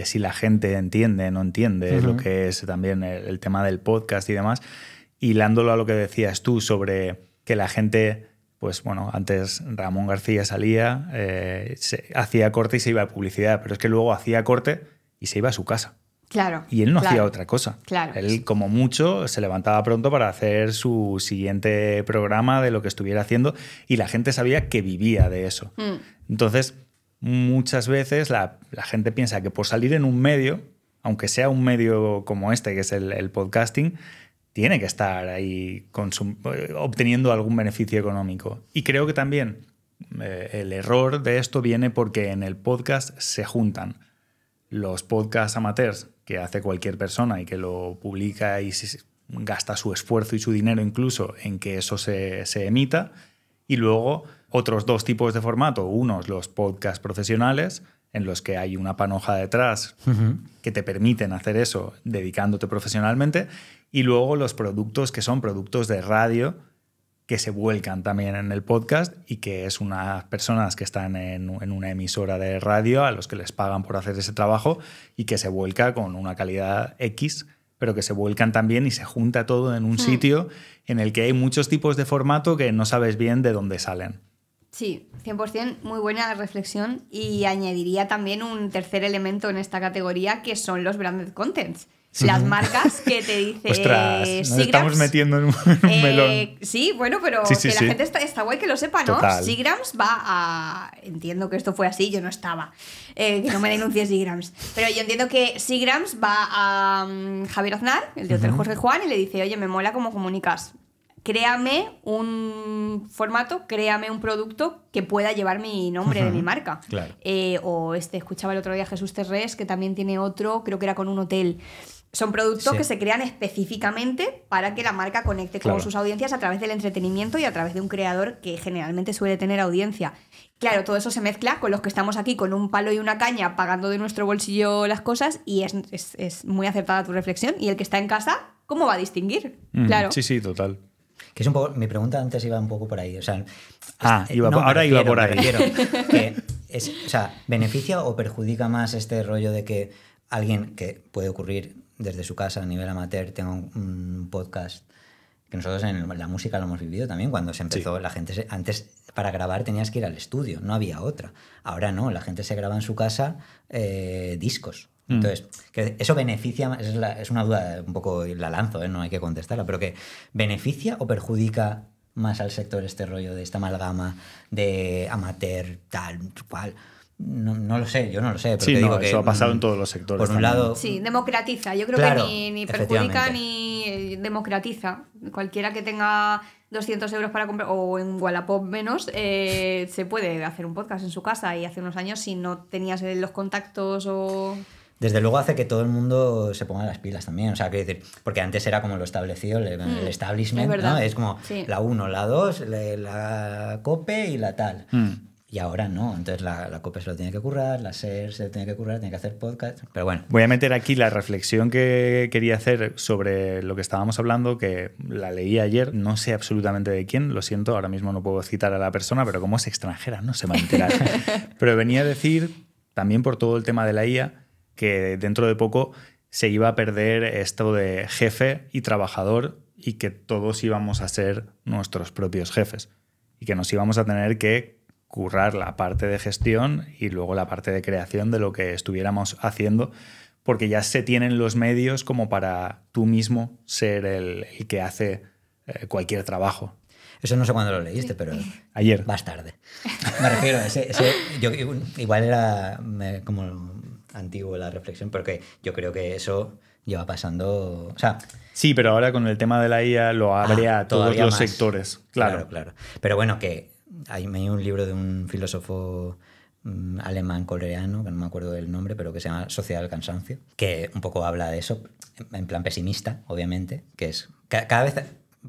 si la gente entiende o no entiende lo que es también el tema del podcast y demás, hilándolo a lo que decías tú sobre que la gente, pues bueno, antes Ramón García salía, hacía corte y se iba a publicidad, pero es que luego hacía corte y se iba a su casa. Claro. Y él no hacía claro, otra cosa. Claro. Él, como mucho, se levantaba pronto para hacer su siguiente programa de lo que estuviera haciendo y la gente sabía que vivía de eso. Entonces, muchas veces la gente piensa que por salir en un medio, aunque sea un medio como este, que es el podcasting, tiene que estar ahí obteniendo algún beneficio económico. Y creo que también el error de esto viene porque en el podcast se juntan los podcasts amateurs que hace cualquier persona y que lo publica y gasta su esfuerzo y su dinero incluso en que eso se emita, y luego otros dos tipos de formato. Unos, los podcasts profesionales, en los que hay una panoja detrás que te permiten hacer eso dedicándote profesionalmente, y luego los productos que son productos de radio que se vuelcan también en el podcast y que es unas personas que están en una emisora de radio a los que les pagan por hacer ese trabajo y que se vuelca con una calidad X, pero que se vuelcan también y se junta todo en un sitio en el que hay muchos tipos de formato que no sabes bien de dónde salen. Sí, 100%, muy buena reflexión, y añadiría también un tercer elemento en esta categoría, que son los branded contents. Sí. Las marcas que te dicen... ¡Ostras! Nos estamos metiendo en un melón. Sí, bueno, pero sí, la gente está guay que lo sepa, ¿no? Total. Seagrams va a... Entiendo que esto fue así, yo no estaba. Que no me denuncie Seagrams. Pero yo entiendo que Seagrams va a Javier Aznar, el de Hotel Jorge Juan, y le dice, oye, me mola cómo comunicas. Créame un formato, créame un producto que pueda llevar mi nombre de mi marca. Claro. Escuchaba el otro día a Jesús Terrés, que también tiene otro, creo que era con un hotel. Son productos que se crean específicamente para que la marca conecte con sus audiencias a través del entretenimiento y a través de un creador que generalmente suele tener audiencia. Claro, todo eso se mezcla con los que estamos aquí con un palo y una caña pagando de nuestro bolsillo las cosas, y es muy acertada tu reflexión. Y el que está en casa, ¿cómo va a distinguir? Claro. Sí, total. Que es un poco, mi pregunta antes iba un poco por ahí. O sea, iba por ahí. ¿Beneficia o perjudica más este rollo de que alguien, que puede ocurrir desde su casa a nivel amateur, tenga un podcast? Que nosotros en la música lo hemos vivido también. Cuando se empezó, la gente antes para grabar tenías que ir al estudio, no había otra. Ahora no, la gente se graba en su casa discos. Entonces, que eso beneficia, es una duda un poco, la lanzo, no hay que contestarla, pero que ¿beneficia o perjudica más al sector este rollo de esta amalgama de amateur, tal, cual? No lo sé, yo no lo sé. Pero digo que eso ha pasado en todos los sectores. Por un también. lado... Sí, democratiza. Yo creo que ni perjudica ni democratiza. Cualquiera que tenga 200 euros para comprar, o en Wallapop menos, se puede hacer un podcast en su casa. Y hace unos años, si no tenías los contactos o... Desde luego hace que todo el mundo se ponga las pilas también. O sea, quiero decir, porque antes era como lo establecido, el establishment, ¿no? Es como la 1, la 2, la COPE y la tal. Y ahora no. Entonces la COPE se lo tiene que currar, la SER se lo tiene que currar, tiene que hacer podcast. Pero bueno. Voy a meter aquí la reflexión que quería hacer sobre lo que estábamos hablando, que la leí ayer, no sé absolutamente de quién, lo siento, ahora mismo no puedo citar a la persona, pero como es extranjera no se va a enterar. Pero venía a decir, también por todo el tema de la IA, que dentro de poco se iba a perder esto de jefe y trabajador, y que todos íbamos a ser nuestros propios jefes y que nos íbamos a tener que currar la parte de gestión y luego la parte de creación de lo que estuviéramos haciendo, porque ya se tienen los medios como para tú mismo ser el que hace cualquier trabajo. Eso no sé cuándo lo leíste, pero... Ayer. Vas tarde. Me refiero, yo igual era como antiguo la reflexión, porque yo creo que eso lleva pasando... O sea, sí, pero ahora con el tema de la IA lo abre a todos los sectores. Claro. Pero bueno, que hay un libro de un filósofo alemán-coreano, que no me acuerdo del nombre, pero que se llama Sociedad del Cansancio, que un poco habla de eso, en plan pesimista, obviamente, que es cada vez...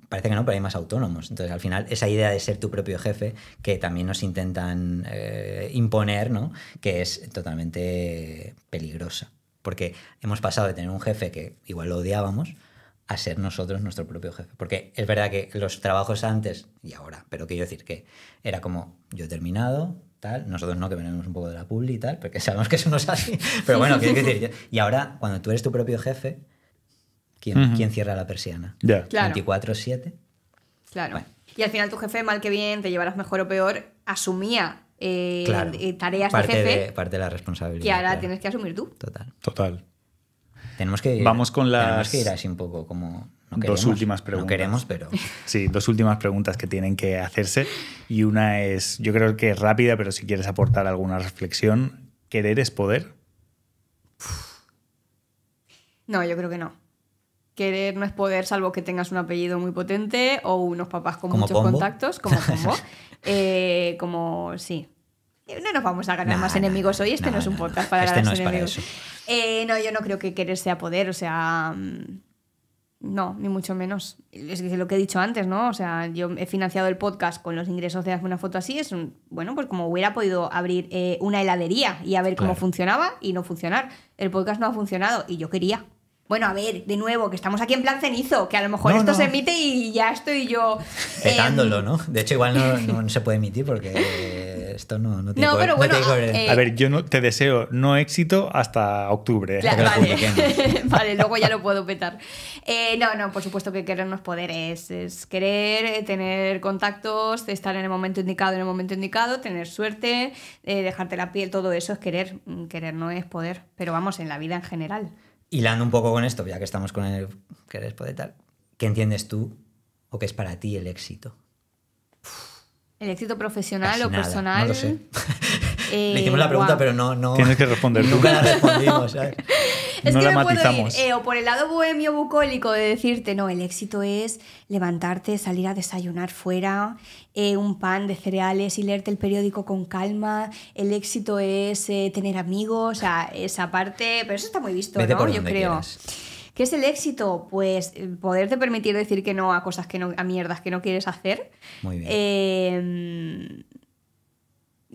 Parece que no, pero hay más autónomos. Entonces, al final, esa idea de ser tu propio jefe, que también nos intentan imponer, ¿no? Que es totalmente peligrosa. Porque hemos pasado de tener un jefe que igual lo odiábamos a ser nosotros nuestro propio jefe. Porque es verdad que los trabajos antes y ahora, pero quiero decir que era como yo he terminado, tal, nosotros no, que venimos un poco de la publi y tal, porque sabemos que eso no es así. Pero bueno, quiero decir, y ahora, cuando tú eres tu propio jefe, ¿Quién cierra la persiana? Yeah. Claro. 24/7. Claro. Bueno. Y al final tu jefe, mal que bien, te llevarás mejor o peor, asumía tareas parte de jefe parte de la responsabilidad. que ahora tienes que asumir tú. Total. Tenemos que ir, vamos con tenemos que ir así un poco como... No queremos, dos últimas preguntas. No queremos, pero... Sí, 2 últimas preguntas que tienen que hacerse. Y una es, yo creo que es rápida, pero si quieres aportar alguna reflexión, ¿querer es poder? No, yo creo que no. Querer no es poder, salvo que tengas un apellido muy potente o unos papás con muchos Pombo. contactos, como Pombo. Sí. No nos vamos a ganar más enemigos hoy. No es un podcast para ganar enemigos. No, yo no creo que querer sea poder. O sea, no, ni mucho menos. Es lo que he dicho antes, ¿no? O sea, yo he financiado el podcast con los ingresos de Hazme una foto así. Bueno, pues como hubiera podido abrir una heladería y a ver cómo funcionaba y no funcionar. El podcast no ha funcionado y yo quería. Bueno, a ver, de nuevo, que estamos aquí en plan cenizo, que a lo mejor esto se emite y ya estoy yo... petándolo, ¿no? De hecho, igual no se puede emitir porque esto no tiene pero bueno, a ver, yo te deseo no éxito hasta octubre. Claro, vale, luego ya lo puedo petar. No, por supuesto que querer no es poder, es querer, tener contactos, estar en el momento indicado, tener suerte, dejarte la piel, todo eso es querer. Querer no es poder, pero vamos, en la vida en general. Hilando un poco con esto, ya que estamos con el querer poder tal, ¿qué entiendes tú o qué es para ti el éxito? ¿El éxito profesional o nada, personal? No lo sé. Le hicimos la pregunta, pero no... Tienes que responder. Nunca la respondimos, ¿sabes? Es no que la me matizamos. puedo ir o por el lado bohemio bucólico de decirte, no, el éxito es levantarte, salir a desayunar fuera, un pan de cereales y leerte el periódico con calma. El éxito es tener amigos, o sea, esa parte... Pero eso está muy visto, Vete ¿no? por Yo donde creo. quieras. ¿Qué es el éxito? Pues poderte permitir decir que no a cosas que no, a mierdas que no quieres hacer. Muy bien.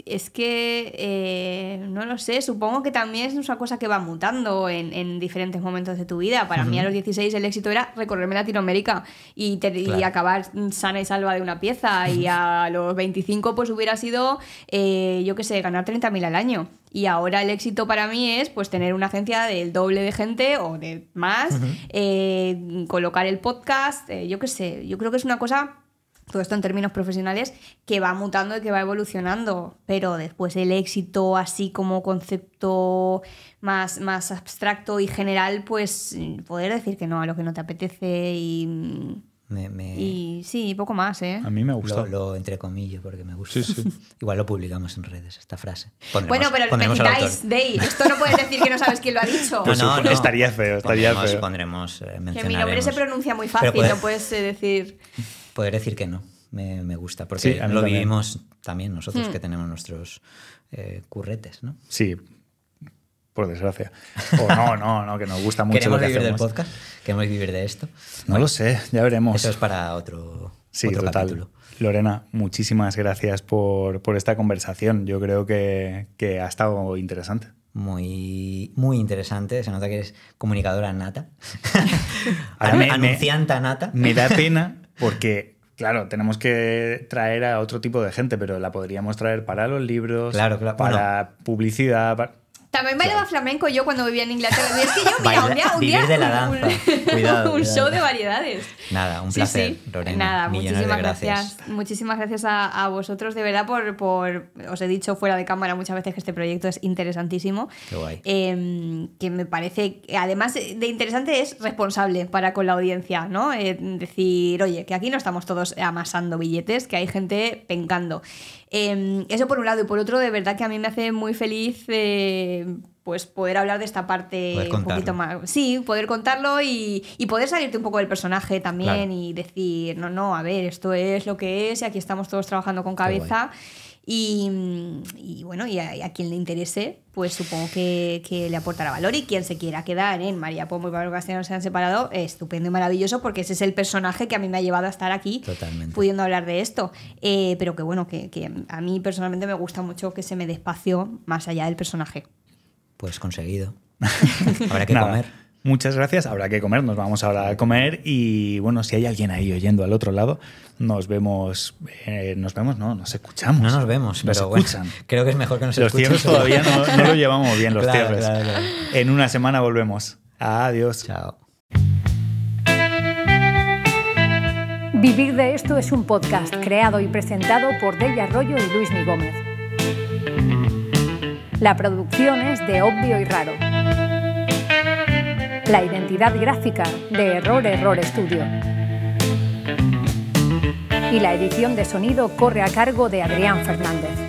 Es que no lo sé, supongo que también es una cosa que va mutando en diferentes momentos de tu vida. Para mí a los 16 el éxito era recorrerme Latinoamérica y acabar sana y salva de una pieza. Y a los 25 pues hubiera sido, yo qué sé, ganar 30.000 al año. Y ahora el éxito para mí es pues tener una agencia del doble de gente o de más, colocar el podcast, yo qué sé, yo creo que es una cosa... Todo esto en términos profesionales, que va mutando y que va evolucionando, pero después el éxito así como concepto más abstracto y general, pues poder decir que no a lo que no te apetece y sí, poco más, ¿eh? A mí me gustó. Lo entrecomillo porque me gusta. Sí. Igual lo publicamos en redes, esta frase. Bueno, pero necesitáis, esto no puedes decir que no sabes quién lo ha dicho. Pues no. Estaría feo, Pondremos, mencionaremos. Que mi nombre se pronuncia muy fácil, no puedes decir... Poder decir que no, me gusta, porque lo vivimos también nosotros que tenemos nuestros curretes, ¿no? Sí, por desgracia. O no, que nos gusta mucho lo que hacemos. ¿Queremos vivir del podcast? ¿Queremos vivir de esto? No lo sé, ya veremos. Eso es para otro capítulo. Lorena, muchísimas gracias por esta conversación. Yo creo que ha estado interesante. Muy, muy interesante. Se nota que eres comunicadora nata. Anuncianta nata. Me da pena porque, claro, tenemos que traer a otro tipo de gente, pero la podríamos traer para los libros, para publicidad... También bailaba flamenco yo cuando vivía en Inglaterra. Es que yo, un día de la danza. Cuidado, un show de variedades. Nada, un placer, Lorena. Nada, muchísimas gracias. Muchísimas gracias a vosotros, de verdad, por os he dicho fuera de cámara muchas veces que este proyecto es interesantísimo. Qué guay. Que me parece, además de interesante, es responsable para con la audiencia, ¿no? Decir, oye, que aquí no estamos todos amasando billetes, que hay gente pencando. Eso por un lado, y por otro, de verdad que a mí me hace muy feliz pues poder hablar de esta parte un poquito más. Sí, poder contarlo y poder salirte un poco del personaje también y decir, no, a ver, esto es lo que es y aquí estamos todos trabajando con cabeza. Y bueno, y a quien le interese, pues supongo que le aportará valor, y quien se quiera quedar en María Pombo y Pablo Castellano se han separado, estupendo y maravilloso, porque ese es el personaje que a mí me ha llevado a estar aquí. Totalmente. Pudiendo hablar de esto. Pero que bueno, que a mí personalmente me gusta mucho que se me dé espacio más allá del personaje. Pues conseguido. Habrá que comer. Muchas gracias. Habrá que comer. Nos vamos ahora a comer. Y bueno, si hay alguien ahí oyendo al otro lado, nos vemos. Nos escuchamos. No nos vemos, pero bueno, creo que es mejor que nos escuchen. Los cierres todavía no lo llevamos bien, los cierres. Claro. En una semana volvemos. Adiós. Chao. Vivir de esto es un podcast creado y presentado por Delia Arroyo y Luismi Gómez. La producción es de Obvio y Raro. La identidad gráfica de Error Studio. Y la edición de sonido corre a cargo de Adrián Fernández.